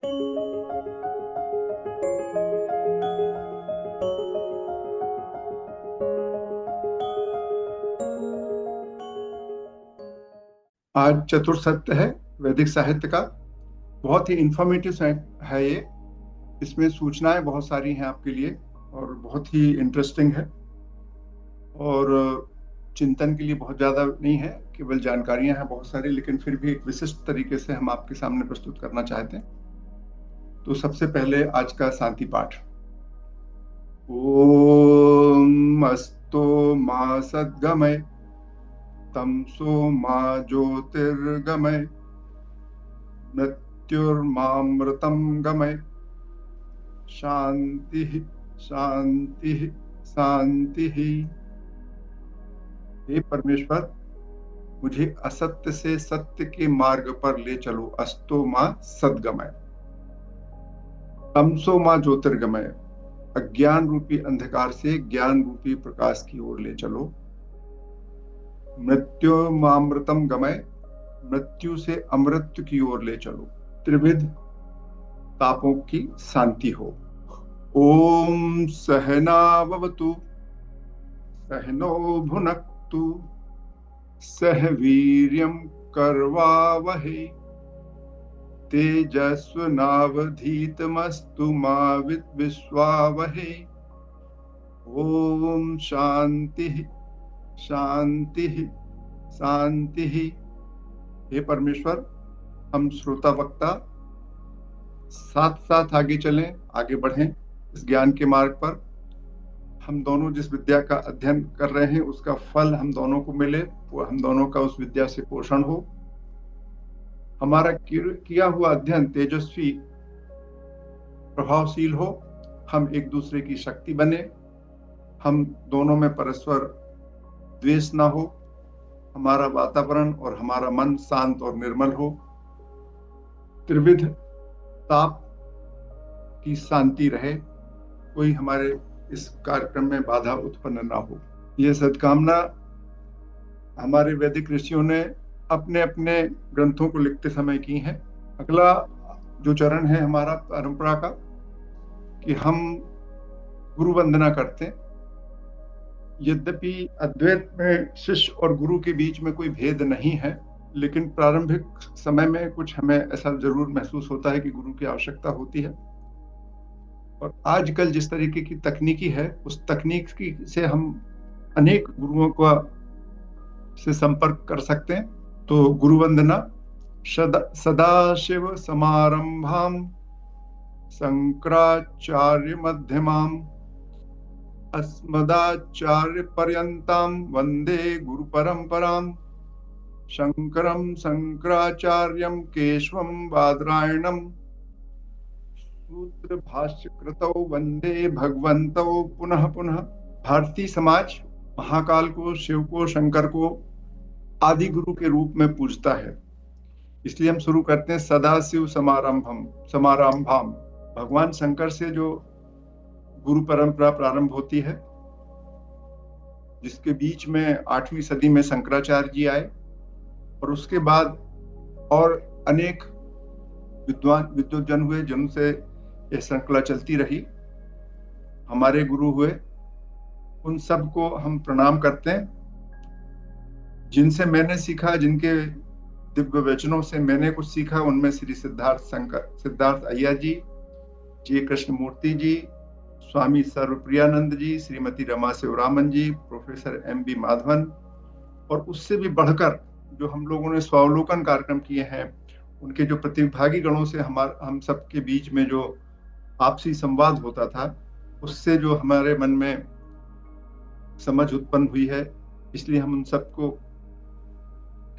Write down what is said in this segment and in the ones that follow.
आज चतुर्सत्य है वैदिक साहित्य का। बहुत ही इंफॉर्मेटिव है ये। इसमें सूचनाएं बहुत सारी हैं आपके लिए और बहुत ही इंटरेस्टिंग है, और चिंतन के लिए बहुत ज़्यादा नहीं है, केवल जानकारियां हैं बहुत सारी, लेकिन फिर भी एक विशिष्ट तरीके से हम आपके सामने प्रस्तुत करना चाहते हैं। तो सबसे पहले आज का शांति पाठ। ओम अस्तो मा सद्गमय तमसो मा ज्योतिर्गमय मृत्युर्मामृतं गमय शांति शांति शांति। हे परमेश्वर, मुझे असत्य से सत्य के मार्ग पर ले चलो। अस्तो मां सद्गमय, तमसो मां ज्योतिर्गमय, अज्ञान रूपी अंधकार से ज्ञान रूपी प्रकाश की ओर ले चलो। मृत्यु मामृतम गमय, मृत्यु से अमृत्यु की ओर ले चलो। त्रिविध तापों की शांति हो। ओम सहनावतु सहनो भुनक्तु सह वीर्यं करवावहै तेजस्विनावधीतमस्तु मा विद्विषावहै। ओम शांति शांति शांति। हे परमेश्वर, हम श्रोता वक्ता साथ साथ आगे चलें, आगे बढ़ें इस ज्ञान के मार्ग पर। हम दोनों जिस विद्या का अध्ययन कर रहे हैं उसका फल हम दोनों को मिले, वो हम दोनों का उस विद्या से पोषण हो। हमारा किया हुआ अध्ययन तेजस्वी प्रभावशील हो, हम एक दूसरे की शक्ति बने, हम दोनों में परस्पर द्वेष ना हो, हमारा वातावरण और हमारा मन शांत और निर्मल हो, त्रिविध ताप की शांति रहे, कोई हमारे इस कार्यक्रम में बाधा उत्पन्न ना हो। ये सद्कामना हमारे वैदिक ऋषियों ने अपने अपने ग्रंथों को लिखते समय की है। अगला जो चरण है हमारा परंपरा का, कि हम गुरु वंदना करते हैं। यद्यपि अद्वैत में शिष्य और गुरु के बीच में कोई भेद नहीं है, लेकिन प्रारंभिक समय में कुछ हमें ऐसा जरूर महसूस होता है कि गुरु की आवश्यकता होती है। और आजकल जिस तरीके की तकनीकी है, उस तकनीक से हम अनेक गुरुओं का से संपर्क कर सकते हैं। तो गुरु वंदना। सदाशिव समारंभाम शंकराचार्य मध्यमाम अस्मदाचार्य पर्यंताम वंदे गुरु परंपराम। शंकरम शंकराचार्यम केशवम बादरायणम सूत्र भाष्य कृतौ वंदे भगवन्तौ पुनः पुनः। भारतीय समाज महाकाल को, शिव को, शंकर को आदि गुरु के रूप में पूजता है, इसलिए हम शुरू करते हैं सदाशिव समारंभम। भगवान शंकर से जो गुरु परंपरा प्रारंभ होती है, जिसके बीच में 8वीं सदी में शंकराचार्य जी आए, और उसके बाद और अनेक विद्वजन हुए जिनसे यह श्रृंखला चलती रही, हमारे गुरु हुए। उन सबको हम प्रणाम करते हैं। जिनसे मैंने सीखा, जिनके दिव्य वचनों से मैंने कुछ सीखा, उनमें श्री सिद्धार्थ अय्यर जी कृष्णमूर्ति जी, स्वामी सर्वप्रियानंद जी, श्रीमती रमा शिवरामन जी, प्रोफेसर M.B. माधवन, और उससे भी बढ़कर जो हम लोगों ने स्वावलोकन कार्यक्रम किए हैं, उनके जो प्रतिभागी गणों से हम सबके बीच में जो आपसी संवाद होता था, उससे जो हमारे मन में समझ उत्पन्न हुई है, इसलिए हम उन सबको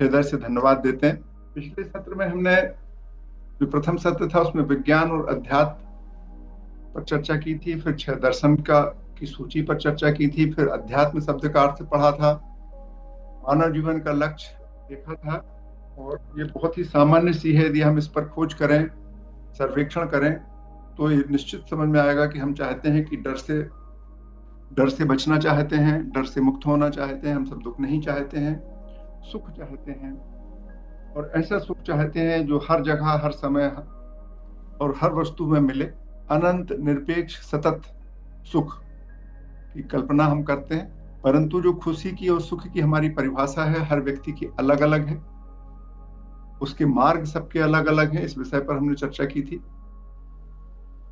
हृदय से धन्यवाद देते हैं। पिछले सत्र में हमने जो प्रथम सत्र था उसमें विज्ञान और अध्यात्म पर चर्चा की थी, फिर 6 दर्शन की सूची पर चर्चा की थी, फिर अध्यात्म शब्द का अर्थ पढ़ा था, मानव जीवन का लक्ष्य देखा था। और ये बहुत ही सामान्य सी है, यदि हम इस पर खोज करें, सर्वेक्षण करें, तो ये निश्चित समझ में आएगा कि हम चाहते हैं कि डर से बचना चाहते हैं, डर से मुक्त होना चाहते हैं, हम सब दुख नहीं चाहते हैं, सुख चाहते हैं, और ऐसा सुख चाहते हैं जो हर जगह, हर समय और हर वस्तु में मिले अनंत निरपेक्ष सतत सुख की कल्पना हम करते हैं, परंतु जो खुशी की और सुख की हमारी परिभाषा है हर व्यक्ति की अलग अलग है, उसके मार्ग सबके अलग अलग हैं। इस विषय पर हमने चर्चा की थी।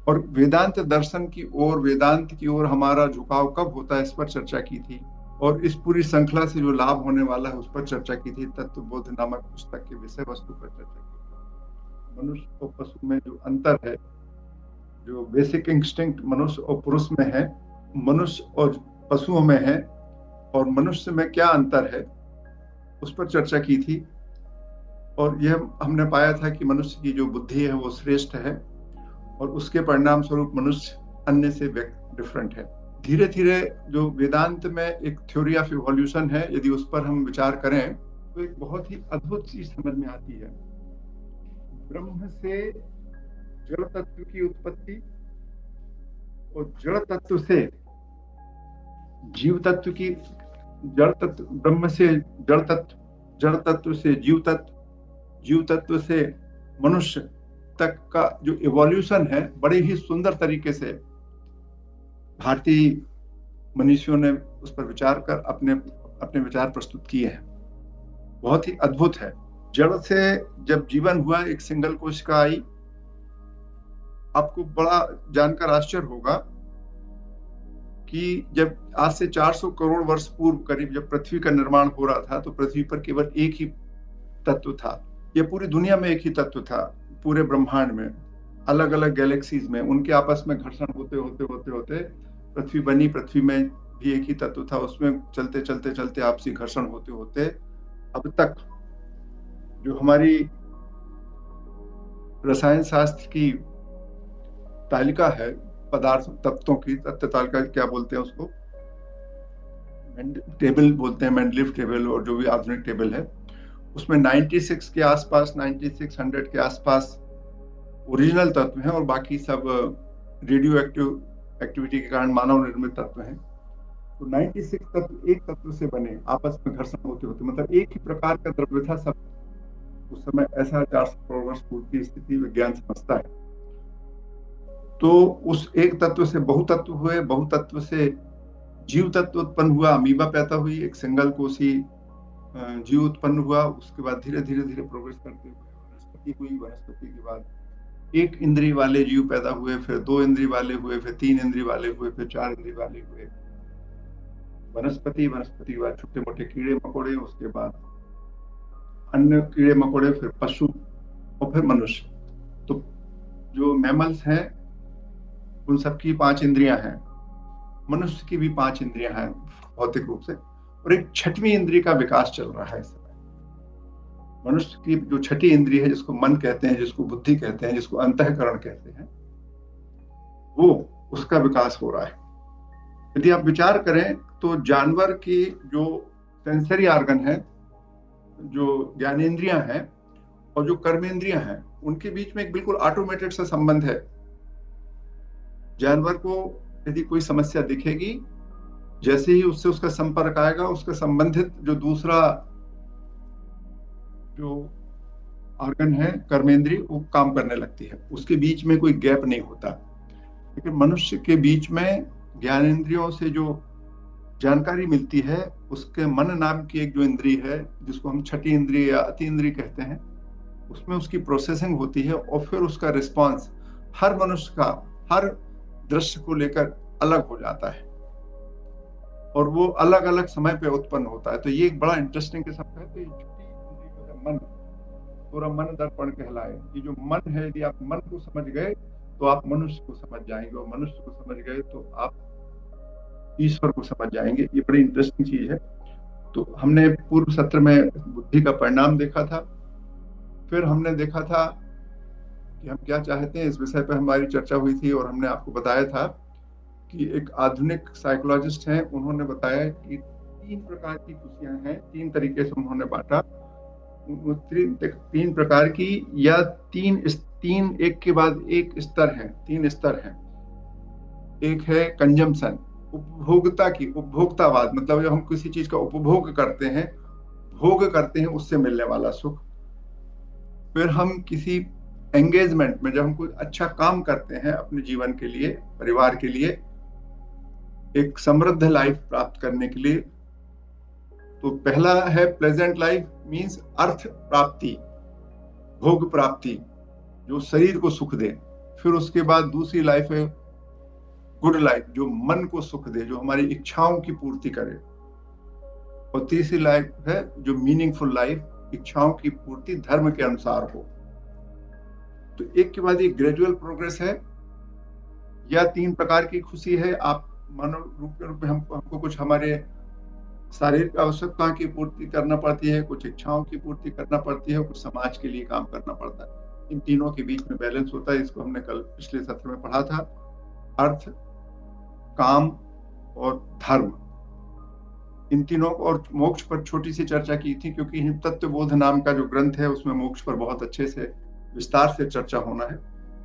और वेदांत दर्शन की ओर, वेदांत की ओर हमारा झुकाव कब होता है, इस पर चर्चा की थी। और इस पूरी श्रृंखला से जो लाभ होने वाला है उस पर चर्चा की थी। तत्वबोध नामक पुस्तक के विषय वस्तु पर चर्चा की। मनुष्य और पशु में जो अंतर है, जो बेसिक इंस्टिंक्ट मनुष्य और पुरुष में है, मनुष्य और पशुओं में है, और मनुष्य में क्या अंतर है, उस पर चर्चा की थी। और यह हमने पाया था कि मनुष्य की जो बुद्धि है वो श्रेष्ठ है, और उसके परिणाम स्वरूप मनुष्य अन्य से डिफरेंट है। धीरे धीरे जो वेदांत में एक थ्योरी ऑफ इवोल्यूशन है, यदि उस पर हम विचार करें तो एक बहुत ही अद्भुत चीज समझ में आती है। ब्रह्म से जड़ तत्व की उत्पत्ति और जड़ तत्व से जीव तत्व की, जड़ तत्व, ब्रह्म से जड़ तत्व, जड़ तत्व से जीव तत्व, जीव तत्व से मनुष्य तक का जो इवोल्यूशन है, बड़े ही सुंदर तरीके से भारतीय मनीषियों ने उस पर विचार कर अपने अपने विचार प्रस्तुत किए हैं। बहुत ही अद्भुत है। जड़ से जब जीवन हुआ, एक सिंगल कोशिका आई। आपको बड़ा जानकर आश्चर्य होगा कि जब आज से 400 करोड़ वर्ष पूर्व करीब जब पृथ्वी का निर्माण हो रहा था, तो पृथ्वी पर केवल एक ही तत्व था। यह पूरी दुनिया में एक ही तत्व था, पूरे ब्रह्मांड में, अलग अलग गैलेक्सीज में उनके आपस में घर्षण होते होते होते होते पृथ्वी बनी। पृथ्वी में भी एक ही तत्व था, उसमें चलते चलते चलते आपसी घर्षण होते होते अब तक जो हमारी रसायन शास्त्र की तालिका है, पदार्थ तत्वों की तत्व तालिका, क्या बोलते हैं उसको, टेबल बोलते हैं, मेंडलीव टेबल, और जो भी आधुनिक टेबल है, उसमें 96 के आसपास, 9600 के आसपास ओरिजिनल तत्व हैं, और बाकी सब रेडियो एक्टिविटी के कारण मानव निर्मित तत्व हैं। तो 96 तत्व एक तत्व से बने, आपस में घर्षण होते होते, मतलब एक ही प्रकार का द्रव्य था सब। उस समय ऐसा 400 करोड़ वर्ष पूर्व की स्थिति विज्ञान समझता है। तो उस एक तत्व से बहुतत्व हुए, बहुतत्व से जीव तत्व उत्पन्न हुआ, अमीबा पैदा हुई, एक सिंगल कोशी जीव उत्पन्न हुआ। उसके बाद धीरे धीरे धीरे प्रोग्रेस करते हुए वनस्पति हुई। वनस्पति के बाद एक इंद्रिय वाले जीव पैदा हुए, फिर 2 इंद्रिय वाले हुए, फिर 3 इंद्रिय वाले हुए, फिर 4 इंद्रिय वाले हुए। वनस्पति, वनस्पति के बाद छोटे मोटे कीड़े मकोड़े, उसके बाद अन्य कीड़े मकोड़े, फिर पशु, और फिर मनुष्य। तो जो मैमल्स हैं उन सबकी 5 इंद्रियां हैं, मनुष्य की भी 5 इंद्रियां हैं भौतिक रूप से, और एक 6वीं इंद्रिय का विकास चल रहा है इस समय। मनुष्य की जो 6ठी इंद्रिय है, जिसको मन कहते हैं, जिसको बुद्धि कहते हैं, जिसको अंतःकरण कहते हैं, वो उसका विकास हो रहा है। यदि आप विचार करें तो जानवर की जो सेंसरी ऑर्गन है, जो ज्ञानेंद्रियां हैं और जो कर्मेंद्रियां हैं, उनके बीच में एक बिल्कुल ऑटोमेटेड सा संबंध है। जानवर को यदि कोई समस्या दिखेगी, जैसे ही उससे उसका संपर्क आएगा, उसका संबंधित जो दूसरा जो ऑर्गन है, कर्मेंद्रिय, वो काम करने लगती है, उसके बीच में कोई गैप नहीं होता। लेकिन मनुष्य के बीच में ज्ञानेंद्रियों से जो जानकारी मिलती है, उसके मन नाम की एक जो इंद्रिय है, जिसको हम 6ठी इंद्रिय या अति इंद्रिय कहते हैं, उसमें उसकी प्रोसेसिंग होती है, और फिर उसका रिस्पॉन्स हर मनुष्य का हर दृश्य को लेकर अलग हो जाता है, और वो अलग अलग समय पे उत्पन्न होता है। तो ये एक बड़ा इंटरेस्टिंग किस्म का है। तो ये छठी इंद्रिय जो है मन, पूरा मन दर्पण कहलाए। ये जो मन है, यदि आप मन को समझ गए तो आप मनुष्य को समझ जाएंगे, और मनुष्य को समझ गए तो आप ईश्वर को समझ जाएंगे। ये बड़ी इंटरेस्टिंग चीज है। तो हमने पूर्व सत्र में बुद्धि का परिणाम देखा था, फिर हमने देखा था कि हम क्या चाहते हैं, इस विषय पर हमारी चर्चा हुई थी, और हमने आपको बताया था कि एक आधुनिक साइकोलॉजिस्ट हैं, उन्होंने बताया कि 3 प्रकार की खुशियां हैं, 3 तरीके से उन्होंने बांटा। 3 प्रकार की, या 3 एक के बाद एक स्तर हैं, 3 स्तर हैं। एक है कंजम्पशन, उपभोगता की, उपभोक्तावाद, मतलब जब हम किसी चीज का उपभोग करते हैं, भोग करते हैं, उससे मिलने वाला सुख। फिर हम किसी एंगेजमेंट में, जब हम कोई अच्छा काम करते हैं अपने जीवन के लिए, परिवार के लिए, एक समृद्ध लाइफ प्राप्त करने के लिए, तो पहला है प्लेजेंट लाइफ, मींस अर्थ प्राप्ति, भोग प्राप्ति, जो शरीर को सुख दे। फिर उसके बाद दूसरी लाइफ है गुड लाइफ, जो मन को सुख दे, जो हमारी इच्छाओं की पूर्ति करे। और तीसरी लाइफ है जो मीनिंगफुल लाइफ, इच्छाओं की पूर्ति धर्म के अनुसार हो। तो एक के बाद एक ग्रेजुअल प्रोग्रेस है, या 3 प्रकार की खुशी है। आप मानव रूप के रूप में हमको कुछ हमारे शारीरिक आवश्यकताओं की पूर्ति करना पड़ती है, कुछ इच्छाओं की पूर्ति करना पड़ती है, कुछ समाज के लिए काम करना पड़ता है। इन तीनों के बीच में बैलेंस होता है। इसको हमने कल पिछले सत्र में पढ़ा था। अर्थ, काम और धर्म, इन तीनों को, और मोक्ष पर छोटी सी चर्चा की थी, क्योंकि तत्वबोध नाम का जो ग्रंथ है उसमें मोक्ष पर बहुत अच्छे से विस्तार से चर्चा होना है,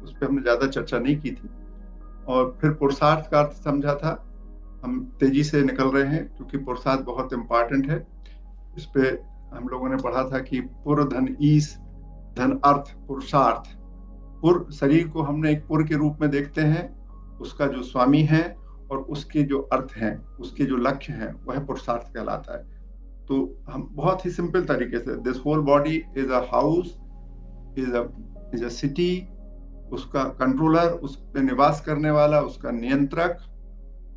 उस पर हमने ज्यादा चर्चा नहीं की थी। और फिर पुरुषार्थ का अर्थ समझा था। हम तेजी से निकल रहे हैं क्योंकि पुरुषार्थ बहुत इंपॉर्टेंट है। इस पे हम लोगों ने पढ़ा था कि पुर धन ईस, धन अर्थ, पुरुषार्थ। पुर, शरीर को हमने एक पुर के रूप में देखते हैं, उसका जो स्वामी है, और उसके जो अर्थ हैं, उसके जो लक्ष्य हैं, वह पुरुषार्थ कहलाता है। तो हम बहुत ही सिंपल तरीके से, this whole body is a house, is a city, उसका कंट्रोलर, उस पे निवास करने वाला, उसका नियंत्रक,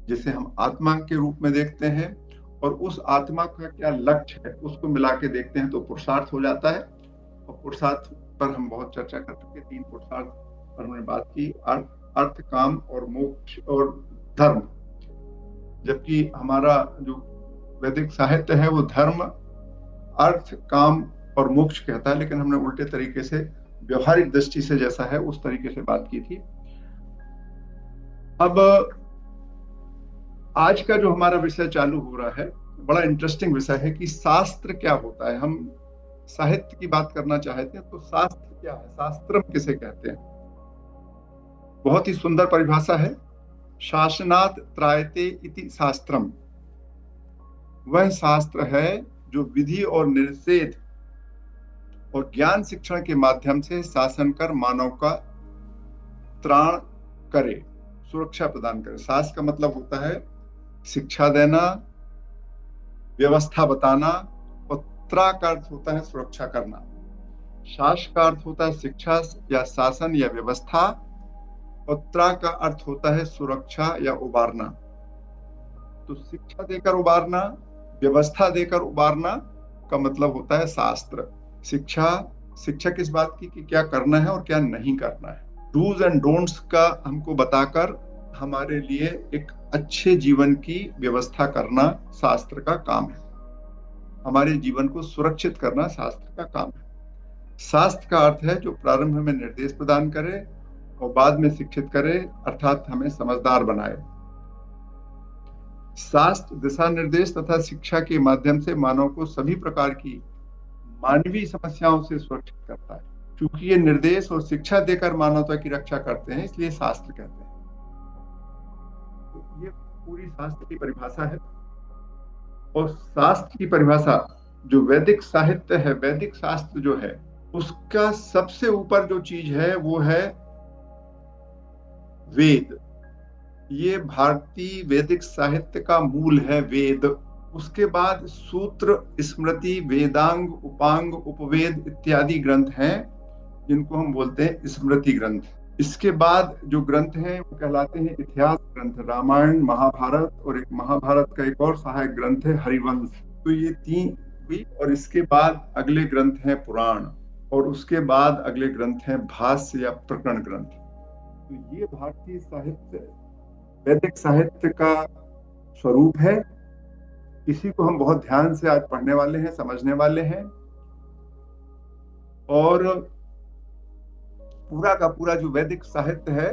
जिसे हम आत्मा के रूप में देखते हैं, और उस आत्मा का क्या लक्ष्य है उसको मिला के देखते हैं, तो पुरुषार्थ हो जाता है। और पुरुषार्थ पर हम बहुत चर्चा कर चुके, 3 पुरुषार्थ पर हमने बात की, अर्थ, काम और मोक्ष और धर्म। जबकि हमारा जो वैदिक साहित्य है वो धर्म, अर्थ, काम और मोक्ष कहता है, लेकिन हमने उल्टे तरीके से, व्यवहारिक दृष्टि से जैसा है उस तरीके से बात की थी। अब आज का जो हमारा विषय चालू हो रहा है, बड़ा इंटरेस्टिंग विषय है कि शास्त्र क्या होता है। हम साहित्य की बात करना चाहते हैं, तो शास्त्र क्या है, शास्त्रम किसे कहते हैं। बहुत ही सुंदर परिभाषा है, शासनात् त्रायते इति शास्त्रम। वह शास्त्र है जो विधि और निषेध और ज्ञान शिक्षण के माध्यम से शासन कर मानव का त्राण करे, सुरक्षा प्रदान करे। शास्त्र का मतलब होता है शिक्षा देना, व्यवस्था बताना, और त्रा का अर्थ होता है सुरक्षा करना। शास्त्र का अर्थ होता है शिक्षा या शासन या व्यवस्था, और त्रा का अर्थ होता है सुरक्षा या उबारना। तो शिक्षा देकर उबारना, व्यवस्था देकर उबारना का मतलब होता है शास्त्र। शिक्षा किस बात की, कि क्या करना है और क्या नहीं करना है। डूज एंड डोंट्स का हमको बताकर हमारे लिए एक अच्छे जीवन की व्यवस्था करना शास्त्र का काम है। हमारे जीवन को सुरक्षित करना शास्त्र का काम है। शास्त्र का अर्थ है जो प्रारंभ में निर्देश प्रदान करे और बाद में शिक्षित करे, अर्थात हमें समझदार बनाए। शास्त्र दिशा निर्देश तथा शिक्षा के माध्यम से मानव को सभी प्रकार की मानवीय समस्याओं से सुरक्षित करता है। क्योंकि ये निर्देश और शिक्षा देकर मानवता की रक्षा करते हैं, इसलिए शास्त्र कहते हैं। तो ये पूरी शास्त्र की परिभाषा है। और शास्त्र की परिभाषा जो वैदिक साहित्य है, वैदिक शास्त्र जो है, उसका सबसे ऊपर जो चीज है वो है वेद। ये भारतीय वैदिक साहित्य का मूल है, वेद। उसके बाद सूत्र, स्मृति, वेदांग, उपांग, उपवेद इत्यादि ग्रंथ हैं, जिनको हम बोलते हैं स्मृति ग्रंथ। इसके बाद जो ग्रंथ हैं वो कहलाते हैं इतिहास ग्रंथ, रामायण, महाभारत, और एक महाभारत का एक और सहायक ग्रंथ है हरिवंश। तो ये 3 हुई। और इसके बाद अगले ग्रंथ हैं पुराण, और उसके बाद अगले ग्रंथ हैं भाष्य या प्रकरण ग्रंथ। तो ये भारतीय साहित्य, वैदिक साहित्य का स्वरूप है। इसी को हम बहुत ध्यान से आज पढ़ने वाले हैं, समझने वाले हैं। और पूरा का पूरा जो वैदिक साहित्य है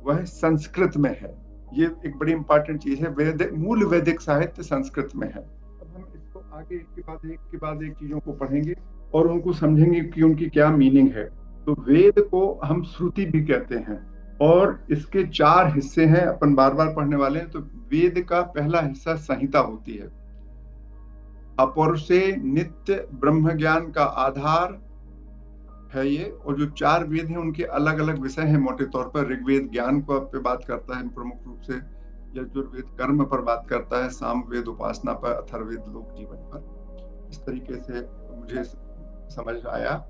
वह संस्कृत में है। ये एक बड़ी इंपॉर्टेंट चीज है, मूल वैदिक साहित्य संस्कृत में है। अब हम इसको आगे एक के बाद एक चीजों को पढ़ेंगे और उनको समझेंगे कि उनकी क्या मीनिंग है। तो वेद को हम श्रुति भी कहते हैं, और इसके 4 हिस्से हैं, अपन बार बार पढ़ने वाले हैं। तो वेद का पहला हिस्सा संहिता होती है। अपौरुषे नित्य ब्रह्म ज्ञान का आधार है ये। और जो 4 वेद हैं उनके अलग अलग विषय हैं मोटे तौर पर। ऋग्वेद ज्ञान को पे बात करता है प्रमुख रूप से, यजुर्वेद कर्म पर बात करता है, सामवेद उपासना पर, अथर्ववेद लोक जीवन पर। इस तरीके से मुझे समझ आया।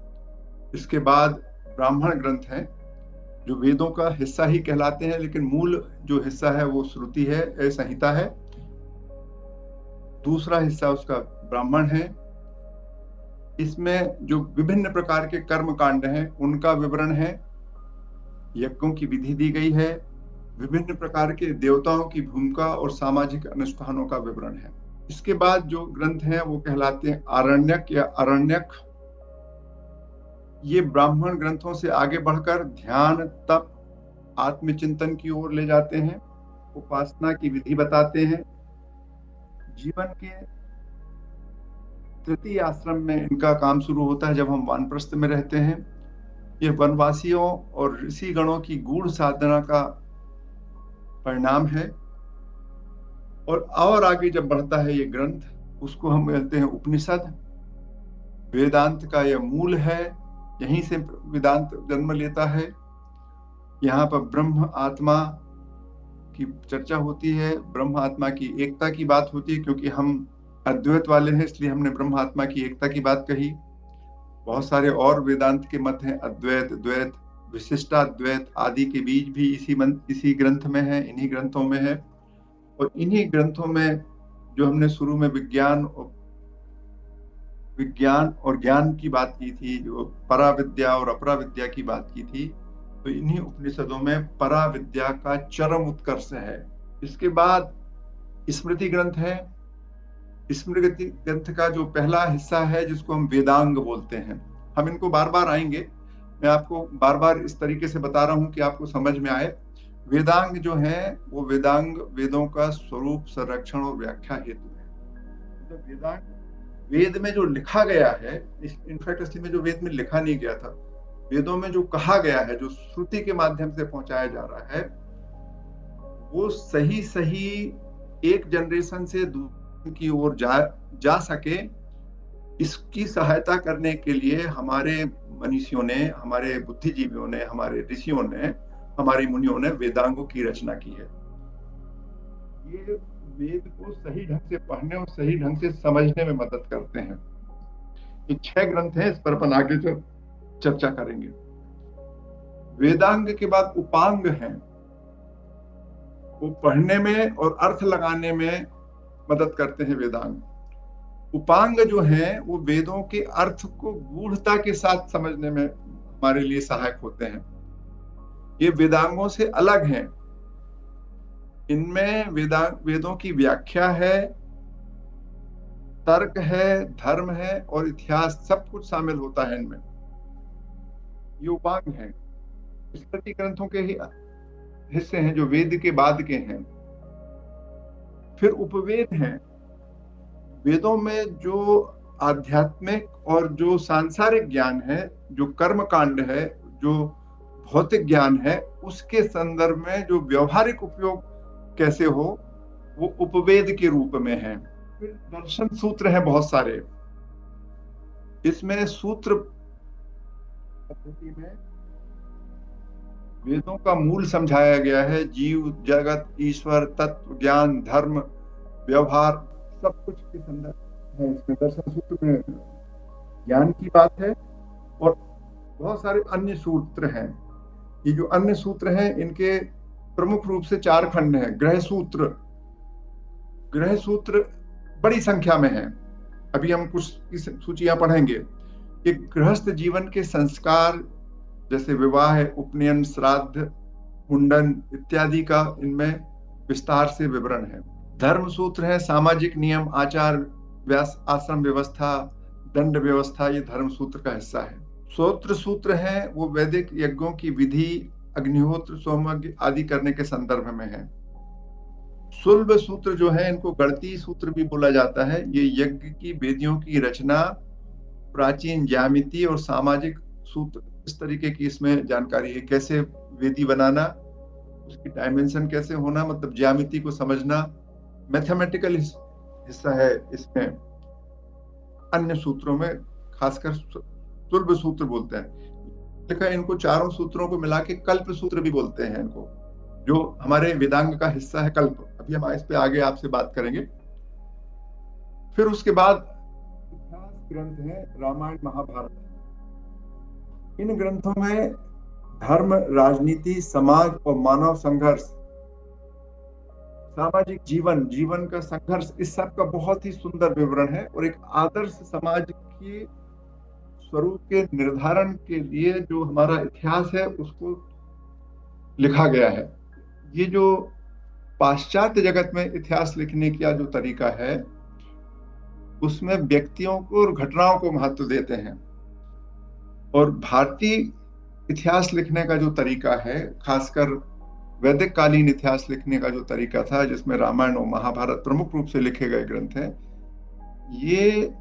इसके बाद ब्राह्मण ग्रंथ हैं जो वेदों का हिस्सा ही कहलाते हैं, लेकिन मूल जो हिस्सा है वो श्रुति है, संहिता है। दूसरा हिस्सा उसका ब्राह्मण है। इसमें जो विभिन्न प्रकार के कर्म कांड हैं उनका विवरण है, यज्ञों की विधि दी गई है, विभिन्न प्रकार के देवताओं की भूमिका और सामाजिक अनुष्ठानों का विवरण है। इसके बाद जो ग्रंथ हैं वो कहलाते हैं आरण्यक या अरण्यक। ये ब्राह्मण ग्रंथों से आगे बढ़कर ध्यान, तप, आत्मचिंतन की ओर ले जाते हैं, उपासना की विधि बताते हैं। जीवन के तृतीय आश्रम में इनका काम शुरू होता है जब हम वानप्रस्थ में रहते हैं। ये वनवासियों और ऋषि गणों की गूढ़ साधना का परिणाम है। और आगे जब बढ़ता है ये ग्रंथ, उसको हम कहते हैं उपनिषद। वेदांत का यह मूल है, यहीं से वेदांत जन्म लेता है। यहाँ पर ब्रह्म आत्मा की चर्चा होती है, ब्रह्म आत्मा की एकता की बात होती है, क्योंकि हम अद्वैत वाले हैं इसलिए हमने ब्रह्म आत्मा की एकता की बात कही। बहुत सारे और वेदांत के मत हैं, अद्वैत, द्वैत, विशिष्टाद्वैत आदि के बीज भी इसी ग्रंथ में है, इन्हीं ग्रंथों में है। और इन्हीं ग्रंथों में जो हमने शुरू में विज्ञान और ज्ञान की बात की थी, जो पराविद्या और अपराविद्या की बात की थी, तो इन्हीं उपनिषदों में पराविद्या का चरम उत्कर्ष है। इसके बाद स्मृति ग्रंथ है। स्मृति ग्रंथ का जो पहला हिस्सा है जिसको हम वेदांग बोलते हैं, हम इनको बार बार आएंगे, मैं आपको बार बार इस तरीके से बता रहा हूं कि आपको समझ में आए। वेदांग जो है वो वेदांग वेदों का स्वरूप, संरक्षण और व्याख्या हेतु है। तो वेदांग वेद में जो लिखा गया है, इनफैक्ट असली में जो वेद में लिखा नहीं गया था, वेदों में जो कहा गया है, जो श्रुति के माध्यम से पहुंचाया जा रहा है, वो सही सही एक जनरेशन से दूसरी की ओर जा सके, इसकी सहायता करने के लिए हमारे मनीषियों ने, हमारे बुद्धिजीवियों ने, हमारे ऋषियों ने, हमारे मुनियों ने वेदांगों की रचना की है। ये वेद को सही ढंग से पढ़ने और सही ढंग से समझने में मदद करते हैं। ये 6 ग्रंथ हैं, इस पर अपन आगे जो चर्चा करेंगे। वेदांग के बाद उपांग हैं, वो पढ़ने में और अर्थ लगाने में मदद करते हैं वेदांग। उपांग जो है वो वेदों के अर्थ को गूढ़ता के साथ समझने में हमारे लिए सहायक होते हैं। ये वेदांगों से अलग हैं। इनमें वेदों की व्याख्या है, तर्क है, धर्म है और इतिहास, सब कुछ शामिल होता है इनमें। ये उपांग है। स्मृति ग्रंथों के ही हिस्से हैं जो वेद के बाद के हैं। फिर उपवेद हैं। वेदों में जो आध्यात्मिक और जो सांसारिक ज्ञान है, जो कर्म कांड है, जो भौतिक ज्ञान है, उसके संदर्भ में जो व्यवहारिक उपयोग कैसे हो, वो उपवेद के रूप में है। फिर दर्शन सूत्र हैं बहुत सारे। इसमें सूत्र पद्धति में वेदों का मूल समझाया गया है। जीव, जगत, ईश्वर, तत्व, ज्ञान, धर्म, व्यवहार, सब कुछ के संदर्भ है। इसमें दर्शन सूत्र में ज्ञान की बात है और बहुत सारे अन्य सूत्र हैं। ये जो अन्य सूत्र हैं इनके प्रमुख रूप से 4 खंड हैं। गृह सूत्र बड़ी संख्या में है। अभी हम कुछ सूचियां पढ़ेंगे। ये गृहस्थ जीवन के संस्कार जैसे विवाह, उपनयन, श्राद्ध, मुंडन इत्यादि का इनमें विस्तार से विवरण है। धर्म सूत्र है, सामाजिक नियम, आचार, आश्रम व्यवस्था, दंड व्यवस्था, ये धर्म सूत्र का हिस्सा है। श्रोत्र सूत्र है, वो वैदिक यज्ञों की विधि, अग्निहोत्र, सोमयज्ञ आदि करने के संदर्भ में है। शुल्ब सूत्र जो है, इनको गणती सूत्र भी बोला जाता है। ये यज्ञ की वेदियों की रचना, प्राचीन ज्यामिति और सामाजिक सूत्र, इस तरीके की इसमें जानकारी है। कैसे वेदी बनाना, उसकी डायमेंशन कैसे होना, मतलब ज्यामिति को समझना, मैथमेटिकल हिस्सा है इसमें। अन्य सूत्रों में खासकर शुल्ब सूत्र बोलते हैं। लिखा है। इनको चारों सूत्रों को मिला के कल्प सूत्र भी बोलते हैं इनको, जो हमारे वेदांग का हिस्सा है कल्प। अभी हम इस पे आगे आपसे बात करेंगे। फिर उसके बाद इतिहास ग्रंथ है रामायण महाभारत। इन ग्रंथों में धर्म, राजनीति, समाज और मानव संघर्ष, सामाजिक जीवन, जीवन का संघर्ष, इस सब का बहुत ही सुंदर विवरण है। और एक आदर्श समाज के स्वरूप के निर्धारण के लिए जो हमारा इतिहास है उसको लिखा गया है। ये जो पाश्चात्य जगत में इतिहास लिखने का जो तरीका है उसमें व्यक्तियों को और घटनाओं को महत्व देते हैं, और भारतीय इतिहास लिखने का जो तरीका है, खासकर वैदिक कालीन इतिहास लिखने का जो तरीका था, जिसमें रामायण और महाभारत प्रमुख रूप से लिखे गए ग्रंथ हैं, ये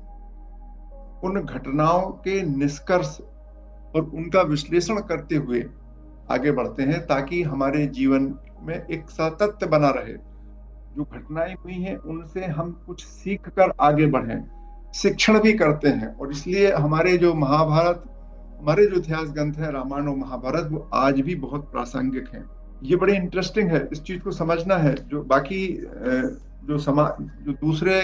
उन घटनाओं के निष्कर्ष और उनका विश्लेषण करते हुए आगे बढ़ते हैं, ताकि हमारे जीवन में एक सातत्य बना रहे। जो घटनाएं हुई हैं उनसे हम कुछ सीख कर आगे बढ़ें, शिक्षण भी करते हैं। और इसलिए हमारे जो महाभारत, हमारे जो इतिहास ग्रंथ है रामायण और महाभारत, वो आज भी बहुत प्रासंगिक हैं। ये बड़ी इंटरेस्टिंग है, इस चीज को समझना है। जो बाकी जो दूसरे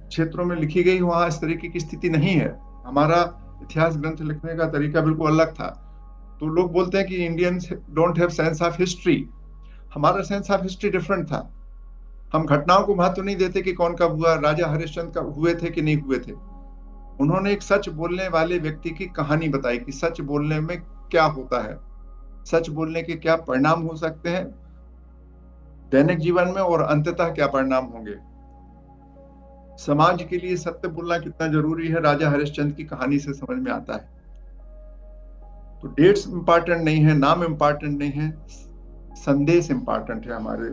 क्षेत्रों में लिखी गई वहां इस तरीके की स्थिति नहीं है। हमारा इतिहास ग्रंथ लिखने का तरीका बिल्कुल अलग था। तो लोग बोलते हैं कि Indians don't have sense of history. हमारा सेंस ऑफ हिस्ट्री डिफरेंट था। हम घटनाओं को महत्व नहीं देते कि कौन कब हुआ, राजा हरिश्चंद्र कब हुए थे कि नहीं हुए थे। उन्होंने एक सच बोलने वाले व्यक्ति की कहानी बताई कि सच बोलने में क्या होता है, सच बोलने के क्या परिणाम हो सकते हैं दैनिक जीवन में, और अंततः क्या परिणाम होंगे। समाज के लिए सत्य बोलना कितना जरूरी है, राजा हरिश्चंद्र की कहानी से समझ में आता है। तो डेट्स इंपॉर्टेंट नहीं है, नाम इंपॉर्टेंट नहीं है, संदेश इंपॉर्टेंट है हमारे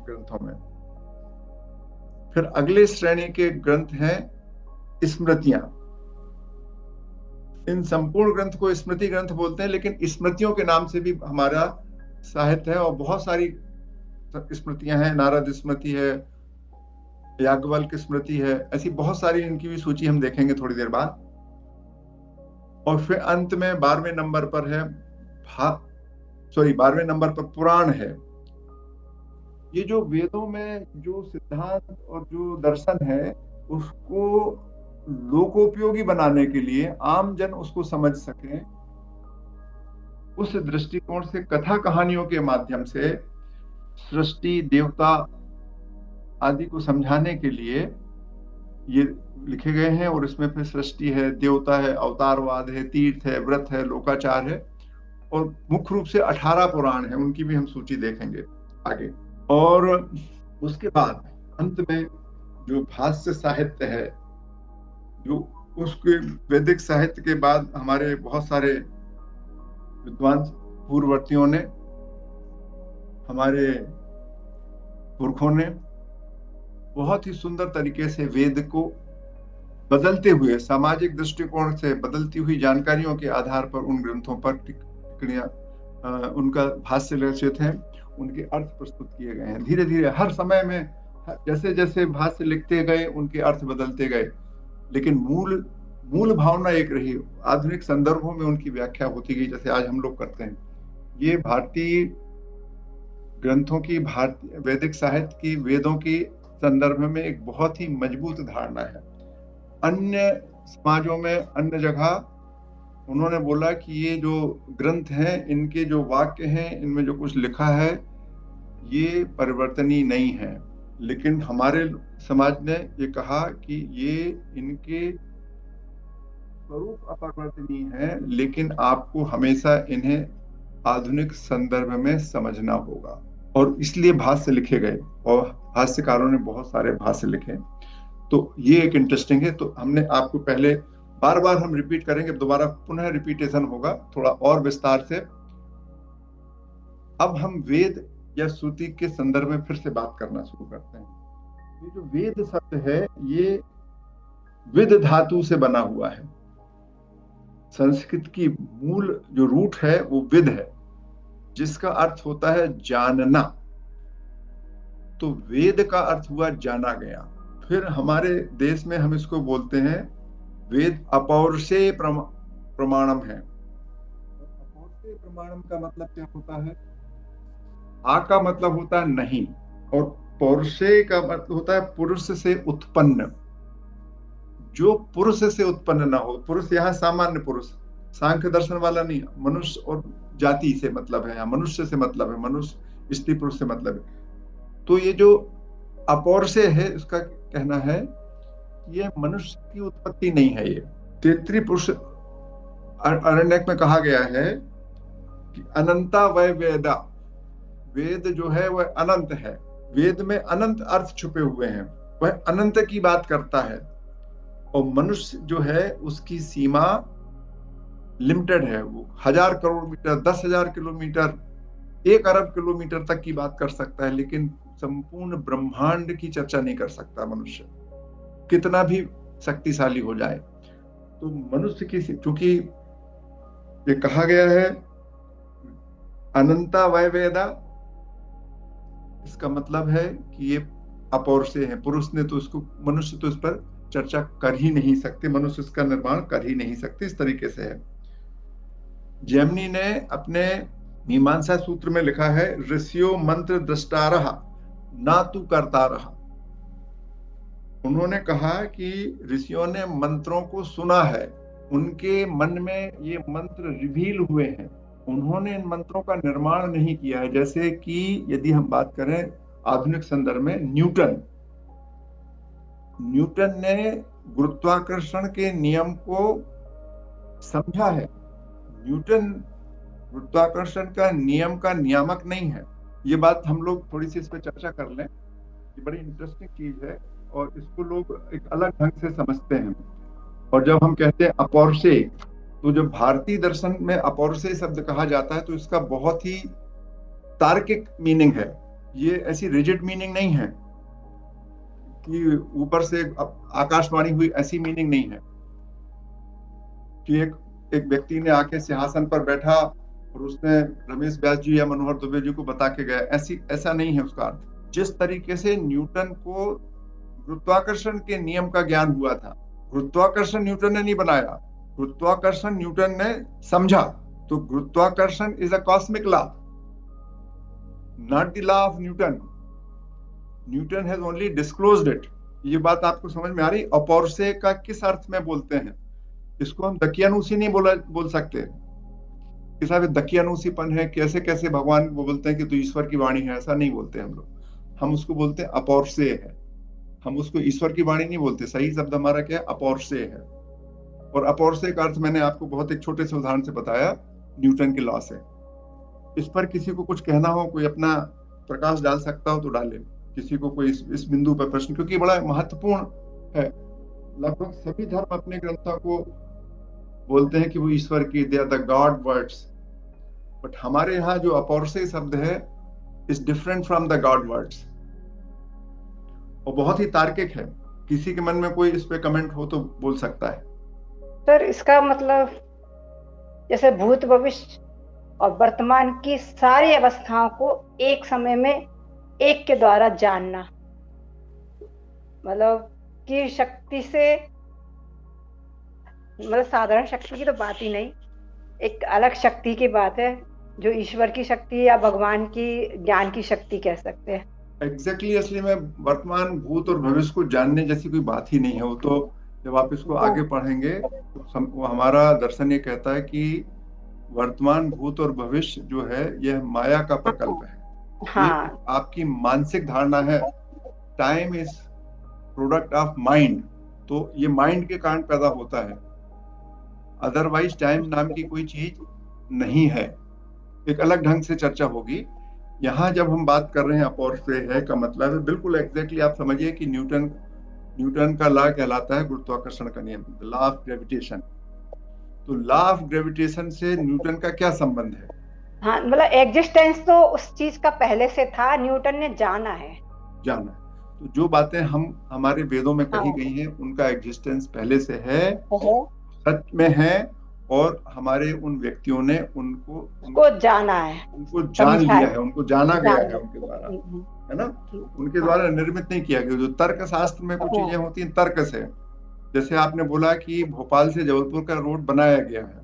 ग्रंथों में। फिर अगले श्रेणी के ग्रंथ हैं स्मृतियां। इन संपूर्ण ग्रंथ को स्मृति ग्रंथ बोलते हैं, लेकिन स्मृतियों के नाम से भी हमारा साहित्य है, और बहुत सारी स्मृतियां हैं। नारद स्मृति है, याज्ञवल्क्य स्मृति है, ऐसी बहुत सारी, इनकी भी सूची हम देखेंगे थोड़ी देर बाद। और फिर अंत में 12वें नंबर पर है 12वें नंबर पर पुराण है। ये जो वेदों में जो सिद्धांत और जो दर्शन है उसको लोकोपयोगी बनाने के लिए, आम जन उसको समझ सके, उस दृष्टिकोण से कथा कहानियों के माध्यम से सृष्टि, देवता आदि को समझाने के लिए ये लिखे गए हैं। और इसमें फिर सृष्टि है, देवता है, अवतारवाद है, तीर्थ है, व्रत है, लोकाचार है, और मुख्य रूप से 18 पुराण है, उनकी भी हम सूची देखेंगे आगे। और उसके बाद अंत में जो भाष्य साहित्य है, जो उसके वैदिक साहित्य के बाद हमारे बहुत सारे विद्वान पूर्ववर्तियों ने, हमारे पुरखों ने बहुत ही सुंदर तरीके से वेद को बदलते हुए, सामाजिक दृष्टिकोण से बदलती हुई जानकारियों के आधार पर उन ग्रंथों पर टिप्पणियां, उनका भाष्य रचित है, उनके अर्थ प्रस्तुत किए गए हैं। धीरे धीरे हर समय में जैसे जैसे भाष्य लिखते गए उनके अर्थ बदलते गए, लेकिन मूल भावना एक रही। आधुनिक संदर्भों में उनकी व्याख्या होती गई, जैसे आज हम लोग करते हैं। ये भारतीय ग्रंथों की, भारतीय वैदिक साहित्य की, वेदों की संदर्भ में एक बहुत ही मजबूत धारणा है। अन्य समाजों में, अन्य जगह उन्होंने बोला कि ये जो ग्रंथ हैं, इनके जो वाक्य हैं, इनमें जो कुछ लिखा है ये परिवर्तनीय नहीं है। लेकिन हमारे समाज ने ये कहा कि ये इनके स्वरूप अपरिवर्तनीय है, लेकिन आपको हमेशा इन्हें आधुनिक संदर्भ में समझना होगा। और इसलिए भाष्य लिखे गए, और भाष्यकारों ने बहुत सारे भाष्य लिखे। तो ये एक इंटरेस्टिंग है। तो हमने आपको पहले, बार बार हम रिपीट करेंगे, दोबारा पुनः रिपीटेशन होगा थोड़ा और विस्तार से। अब हम वेद या श्रुति के संदर्भ में फिर से बात करना शुरू करते हैं। ये जो वेद शब्द है, ये विद धातु से बना हुआ है। संस्कृत की मूल जो रूट है वो विद है, जिसका अर्थ होता है जानना। तो वेद का अर्थ हुआ जाना गया। फिर हमारे देश में हम इसको बोलते हैं वेद अपौरुषेय प्रमाणम है। प्रमाणम का मतलब क्या होता है? आ का मतलब होता है नहीं, और पौरुषे का मतलब होता है पुरुष से उत्पन्न, जो पुरुष से उत्पन्न ना हो। पुरुष यहाँ सामान्य पुरुष, सांख्य दर्शन वाला नहीं, मनुष्य और जाति से मतलब है, यहाँ मनुष्य से मतलब है, मनुष्य स्त्री पुरुष से मतलब है। तो ये जो अपौरुषे है, इसका कहना है ये मनुष्य की उत्पत्ति नहीं है। ये तैतृय पुरुष अरण्यक में कहा गया है कि अनंता वै वेदा, वेद जो है वह अनंत है, वेद में अनंत अर्थ छुपे हुए हैं, वह अनंत की बात करता है। और मनुष्य जो है उसकी सीमा लिमिटेड है, वो 1000 करोड़ मीटर, 10,000 किलोमीटर, 1 अरब किलोमीटर तक की बात कर सकता है, लेकिन संपूर्ण ब्रह्मांड की चर्चा नहीं कर सकता मनुष्य, कितना भी शक्तिशाली हो जाए। तो मनुष्य की, चूंकि ये कहा गया है अनंता वै वेदा, इसका मतलब है कि ये अपौरुषेय है। पुरुष ने तो उसको, मनुष्य तो इस पर चर्चा कर ही नहीं सकते, मनुष्य इसका निर्माण कर ही नहीं सकते, इस तरीके से है। जैमिनी ने अपने मीमांसा सूत्र में लिखा है ऋषियो मंत्र दृष्टारः ना तू करता रहा। उन्होंने कहा कि ऋषियों ने मंत्रों को सुना है, उनके मन में ये मंत्र रिवील हुए हैं, उन्होंने इन मंत्रों का निर्माण नहीं किया है। जैसे कि यदि हम बात करें आधुनिक संदर्भ में, न्यूटन ने गुरुत्वाकर्षण के नियम को समझा है। न्यूटन गुरुत्वाकर्षण का नियम का नियामक नहीं है। ये बात हम लोग थोड़ी सी इस पर चर्चा कर लें, ये बड़ी इंटरेस्टिंग चीज है और इसको लोग एक अलग ढंग से समझते हैं। और जब हम कहते हैं अपौरुषेय, तो जब भारतीय दर्शन में अपौरुषेय शब्द कहा जाता है तो इसका बहुत ही तार्किक मीनिंग है। ये ऐसी रिजिड मीनिंग नहीं है कि ऊपर से आकाशवाणी हुई, ऐसी मीनिंग नहीं है कि एक व्यक्ति ने आके सिंहासन पर बैठा और उसने रमेश व्यास जी या मनोहर दुबे जी को बता के गया, ऐसा नहीं है उसका अर्थ। जिस तरीके से न्यूटन को गुरुत्वाकर्षण के नियम का ज्ञान हुआ था, गुरुत्वाकर्षण न्यूटन ने नहीं बनाया, गुरुत्वाकर्षण न्यूटन ने समझा। तो गुरुत्वाकर्षण is a cosmic law, not the law of Newton. Newton has only disclosed it. ये बात आपको समझ में आ रही? अपौरुषेय का किस अर्थ में बोलते हैं? इसको हम दकियानूसी नहीं बोल सकते कि साहब दकियानूसीपन है, कैसे कैसे भगवान वो बोलते हैं कि तो ईश्वर की वाणी है, ऐसा नहीं बोलते हम लोग। हम उसको बोलते हैं अपौरुषेय है, हम उसको ईश्वर की वाणी नहीं बोलते। सही शब्द हमारा क्या है? अपौरुषेय है। और अपौरुषेय का अर्थ मैंने आपको बहुत एक छोटे से उदाहरण से बताया, न्यूटन के लॉ से। इस पर किसी को कुछ कहना हो, कोई अपना प्रकाश डाल सकता हो तो डाले, किसी को कोई इस बिंदु पर प्रश्न, क्योंकि बड़ा महत्वपूर्ण है। लगभग सभी धर्म अपने ग्रंथों को बोलते हैं कि वो ईश्वर की, they are the god words, but हमारे यहाँ जो अपौरुषेय शब्द है is different from the god words, और बहुत ही तार्किक है। किसी के मन में कोई इस पे कमेंट हो तो बोल सकता है। सर इसका मतलब जैसे भूत, भविष्य और वर्तमान की सारी अवस्थाओं को एक समय में एक के द्वारा जानना, मतलब कि शक्ति से, मतलब साधारण शक्ति की तो बात ही नहीं, एक अलग शक्ति की बात है जो ईश्वर की शक्ति या भगवान की ज्ञान की शक्ति कह सकते हैं। एग्जैक्टली असली में वर्तमान, भूत और भविष्य को जानने जैसी कोई बात ही नहीं है। वो तो जब आप इसको आगे पढ़ेंगे तो वो हमारा दर्शन ये कहता है कि वर्तमान, भूत और भविष्य जो है यह माया का प्रकल्प है। हाँ। आपकी मानसिक धारणा है। Time is product of mind, तो ये माइंड के कारण पैदा होता है, अदरवाइज टाइम नाम की कोई चीज नहीं है। एक अलग ढंग से चर्चा होगी। यहाँ जब हम बात कर रहे हैं अपौरुषेय है का मतलब है, बिल्कुल एग्जैक्टली आप समझिए कि न्यूटन का लॉ कहलाता है गुरुत्वाकर्षण का नियम, लॉ ऑफ ग्रेविटेशन। तो लॉ ऑफ ग्रेविटेशन से न्यूटन का क्या संबंध है? हाँ, मतलब एग्जिस्टेंस तो उस चीज का पहले से था, न्यूटन ने जाना है। तो जो बातें हमारे वेदों में कही गई हैं उनका एग्जिस्टेंस पहले से है, सच में है, और हमारे उन व्यक्तियों ने उनको जाना है, उनको जान लिया है, उनको जाना गया है उनके द्वारा, है ना? उनके द्वारा निर्मित नहीं किया गया। जो तर्क शास्त्र में कुछ चीजें होती हैं तर्क से, जैसे आपने बोला कि भोपाल से जबलपुर का रोड बनाया गया है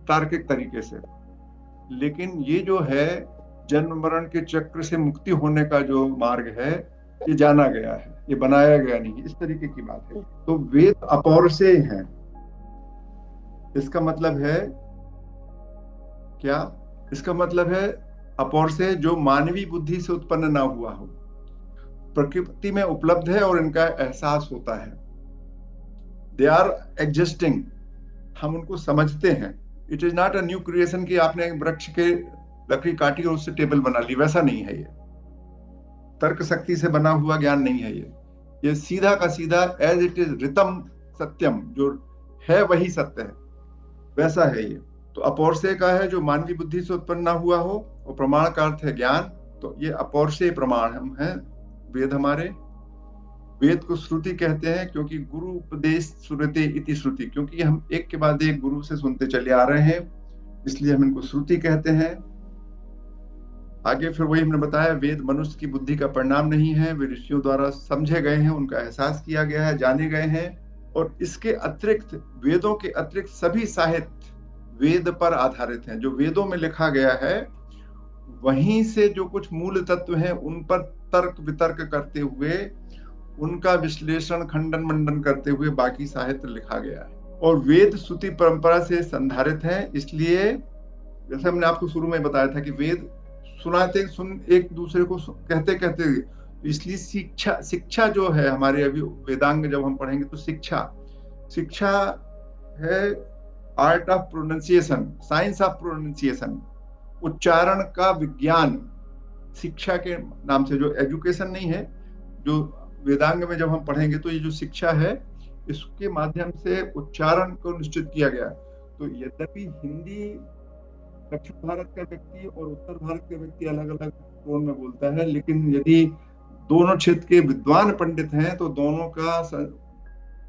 तार्किक तरीके से, लेकिन ये जो है जन्म मरण के चक्र से मुक्ति होने का जो मार्ग है, ये जाना गया है, ये बनाया गया नहीं, इस तरीके की बात है। तो वेद अपौरुषेय हैं, इसका मतलब है क्या? इसका मतलब है अपौरुषेय जो मानवीय बुद्धि से उत्पन्न ना हुआ हो, प्रकृति में उपलब्ध है और इनका एहसास होता है। दे आर एग्जिस्टिंग, हम उनको समझते हैं। It is not a new creation कि आपने एक वृक्ष के लकड़ी काटी और उससे टेबल बना ली, वैसा नहीं है ये। तर्क शक्ति से बना हुआ ज्ञान नहीं है ये सीधा का सीधा एज इट इज ऋतम सत्यम, जो है वही सत्य है, वैसा है ये। तो अपौरुषेय का है जो मानवीय बुद्धि से उत्पन्न ना हुआ हो, और प्रमाण का अर्थ है ज्ञान। तो ये अपौरुषेय प्रमाण हम हैं वेद हमारे। वेद को श्रुति कहते हैं क्योंकि गुरु उपदेश श्रुते इति श्रुति, क्योंकि हम एक के बाद एक गुरु से सुनते चले आ रहे हैं, इसलिए हम इनको श्रुति कहते हैं। आगे फिर वही हमने बताया, वेद मनुष्य की बुद्धि का परिणाम नहीं है, वे ऋषियों द्वारा समझे गए हैं, उनका एहसास किया गया है, जाने गए हैं। और इसके अतिरिक्त, वेदों के अतिरिक्त सभी साहित्य वेद पर आधारित हैं। जो वेदों में लिखा गया है वहीं से जो कुछ मूल तत्व हैं उन पर तर्क वितर्क करते हुए, उनका विश्लेषण खंडन मंडन करते हुए बाकी साहित्य लिखा गया है। और वेद श्रुति परंपरा से संधारित है, इसलिए जैसे हमने आपको शुरू में बताया था कि वेद सुनाते सुन एक दूसरे को कहते कहते, इसलिए शिक्षा जो है हमारे, अभी वेदांग जब हम पढ़ेंगे तो शिक्षा है art of pronunciation, science of pronunciation, उच्चारण का विज्ञान। शिक्षा के नाम से, जो एजुकेशन नहीं है, जो वेदांग में जब हम पढ़ेंगे तो ये जो शिक्षा है इसके माध्यम से उच्चारण को निश्चित किया गया। तो यद्यपि हिंदी दक्षिण भारत का व्यक्ति और उत्तर भारत का व्यक्ति अलग अलग टोन में बोलता है, लेकिन यदि दोनों क्षेत्र के विद्वान पंडित हैं तो दोनों का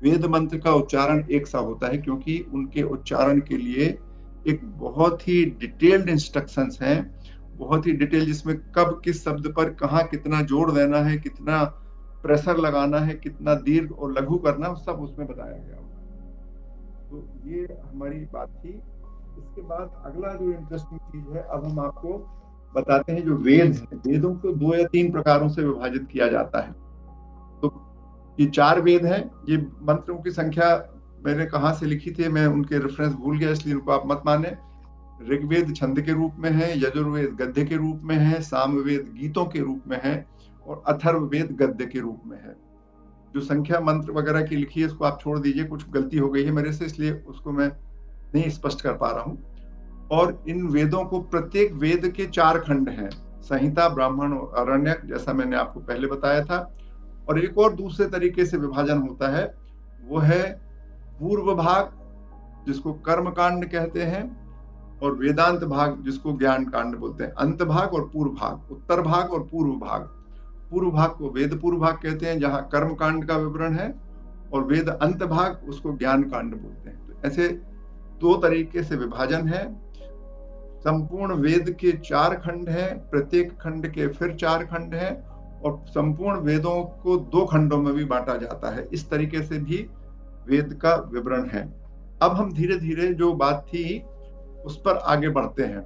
वेद मंत्र का उच्चारण एक सा होता है, क्योंकि उनके उच्चारण के लिए एक बहुत ही डिटेल्ड इंस्ट्रक्शंस हैं, बहुत ही डिटेल, जिसमें कब किस शब्द पर कहाँ कितना जोड़ देना है, कितना प्रेशर लगाना है, कितना दीर्घ और लघु करना, सब उसमें बताया गया होगा। तो ये हमारी बात थी। इसके बाद अगला जो इंटरेस्टिंग चीज है, अब हम आपको बताते हैं जो वेद है। वेदों को 2 या 3 प्रकारों से विभाजित किया जाता है। तो ये 4 वेद हैं। ये मंत्रों की संख्या मैंने कहाँ से लिखी थी, मैं उनके रेफरेंस भूल गया, इसलिए उनको आप मत माने। ऋग्वेद छंद के रूप में है, यजुर्वेद गद्य के रूप में है, सामवेद गीतों के रूप में है, और अथर्ववेद गद्य के रूप में है। जो संख्या मंत्र वगैरह की लिखी है इसको आप छोड़ दीजिए, कुछ गलती हो गई है मेरे से, इसलिए उसको मैं नहीं स्पष्ट कर पा रहा हूं। और इन वेदों को, प्रत्येक वेद के 4 खंड हैं, संहिता, ब्राह्मण और अरण्यक, जैसा मैंने आपको पहले बताया था। और एक और दूसरे तरीके से विभाजन होता है, वो है पूर्व भाग जिसको कर्म कांड कहते हैं, और वेदांत भाग जिसको ज्ञान कांड बोलते हैं। अंत भाग और पूर्व भाग, उत्तर भाग और पूर्व भाग। पूर्व भाग को वेद पूर्व भाग कहते हैं, जहां कर्म कांड का विवरण है, और वेद अंत भाग उसको ज्ञान कांड बोलते हैं। तो ऐसे 2 तरीके से विभाजन है। संपूर्ण वेद के 4 खंड हैं, प्रत्येक खंड के फिर 4 खंड हैं, और संपूर्ण वेदों को 2 खंडों में भी बांटा जाता है। इस तरीके से भी वेद का विवरण है। अब हम धीरे धीरे जो बात थी उस पर आगे बढ़ते हैं।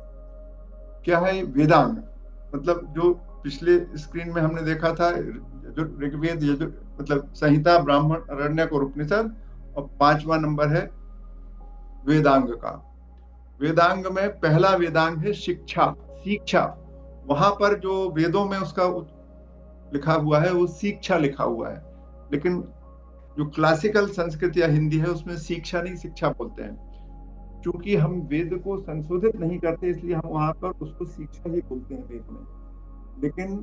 क्या है वेदांग? मतलब जो पिछले स्क्रीन में हमने देखा था, ऋग्वेद, मतलब संहिता, ब्राह्मण, अरण्यक और उपनिषद, और 5वां नंबर है वेदांग का। वेदांग में पहला वेदांग है शिक्षा। वहां पर जो वेदों में उसका लिखा हुआ है वो शिक्षा लिखा हुआ है, लेकिन जो क्लासिकल संस्कृत या हिंदी है उसमें शिक्षा नहीं, शिक्षा बोलते हैं। क्योंकि हम वेद को संशोधित नहीं करते, इसलिए हम वहां पर उसको शिक्षा ही बोलते हैं वेद में, लेकिन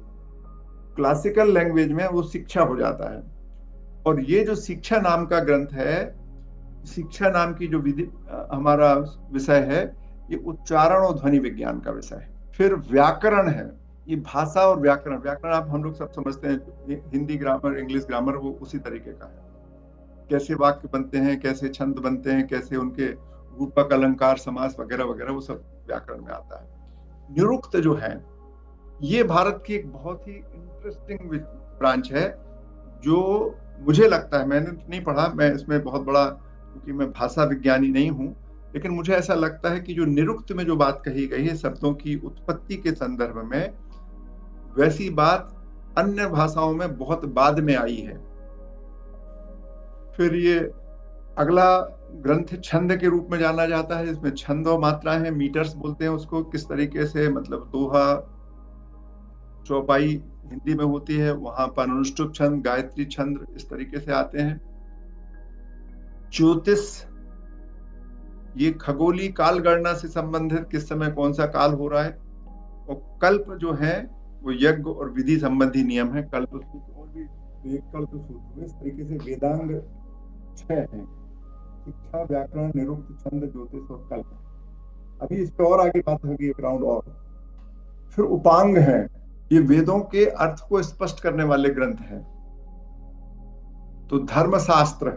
क्लासिकल लैंग्वेज में वो शिक्षा हो जाता है। और ये जो शिक्षा नाम का ग्रंथ है, शिक्षा नाम की जो विधि हमारा विषय है, ये उच्चारण और ध्वनि विज्ञान का विषय है। फिर व्याकरण है, ये भाषा और व्याकरण आप हम लोग सब समझते हैं, हिंदी ग्रामर, इंग्लिश ग्रामर, वो उसी तरीके का है। कैसे वाक्य बनते हैं, कैसे छंद बनते हैं, कैसे उनके रूपक, अलंकार, समास वगैरह वगैरह, वो सब व्याकरण में आता है। निरुक्त जो है, ये भारत की एक बहुत ही इंटरेस्टिंग ब्रांच है, जो मुझे लगता है, मैंने नहीं पढ़ा, मैं इसमें बहुत बड़ा, क्योंकि मैं भाषा विज्ञानी नहीं हूं, लेकिन मुझे ऐसा लगता है कि जो निरुक्त में जो बात कही गई है शब्दों की उत्पत्ति के संदर्भ में, वैसी बात अन्य भाषाओं में बहुत बाद में आई है। फिर ये अगला ग्रंथ छंद के रूप में जाना जाता है, इसमें छंद और मात्राएं हैं, मीटर्स बोलते हैं उसको, किस तरीके से मतलब दोहा चौपाई हिंदी में होती है, वहां पर अनुष्टुप छंद, गायत्री छंद इस तरीके से आते हैं। ज्योतिष, ये खगोली काल गणना से संबंधित, किस समय कौन सा काल हो रहा है। और कल्प जो है वो यज्ञ और विधि संबंधी नियम है, कल्प सूत्र। और भी एक कल्प सूत्र, इस तरीके से वेदांग 6 हैं, शिक्षा, व्याकरण, निरुक्त, छंद, ज्योतिष और कल्प। अभी इस पर और आगे बात होगी एक राउंड और। फिर उपांग है, ये वेदों के अर्थ को स्पष्ट करने वाले ग्रंथ हैं। तो धर्मशास्त्र,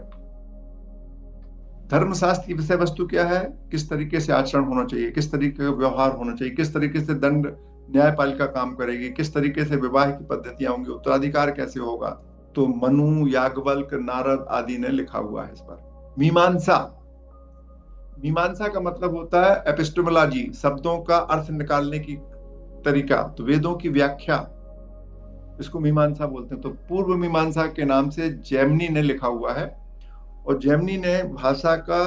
धर्मशास्त्र की विषय वस्तु क्या है, किस तरीके से आचरण होना चाहिए, किस तरीके का व्यवहार होना चाहिए, किस तरीके से दंड न्यायपालिका काम करेगी, किस तरीके से विवाह की पद्धतियां होंगी, उत्तराधिकार कैसे होगा। तो मनु, याज्ञवल्क्य, नारद आदि ने लिखा हुआ है इस पर। मीमांसा, मीमांसा का मतलब होता है एपिस्टेमोलॉजी, शब्दों का अर्थ निकालने की तरीका। तो वेदों की व्याख्या, इसको मीमांसा बोलते हैं। तो पूर्व मीमांसा के नाम से जैमिनी ने लिखा हुआ है, और जैमिनी ने भाषा का,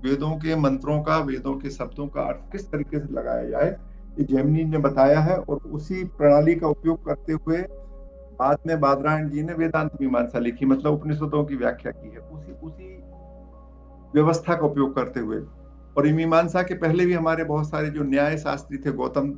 वेदों के मंत्रों का, वेदों के शब्दों का अर्थ किस तरीके से लगाया जाए, ये जैमिनी ने बताया है। और उसी प्रणाली का उपयोग करते हुए बाद में बादरायण जी ने वेदांत मीमांसा लिखी, मतलब उपनिषदों की व्याख्या की है उसी व्यवस्था का उपयोग करते हुए। और मीमांसा के पहले भी हमारे बहुत सारे जो न्याय शास्त्री थे, गौतम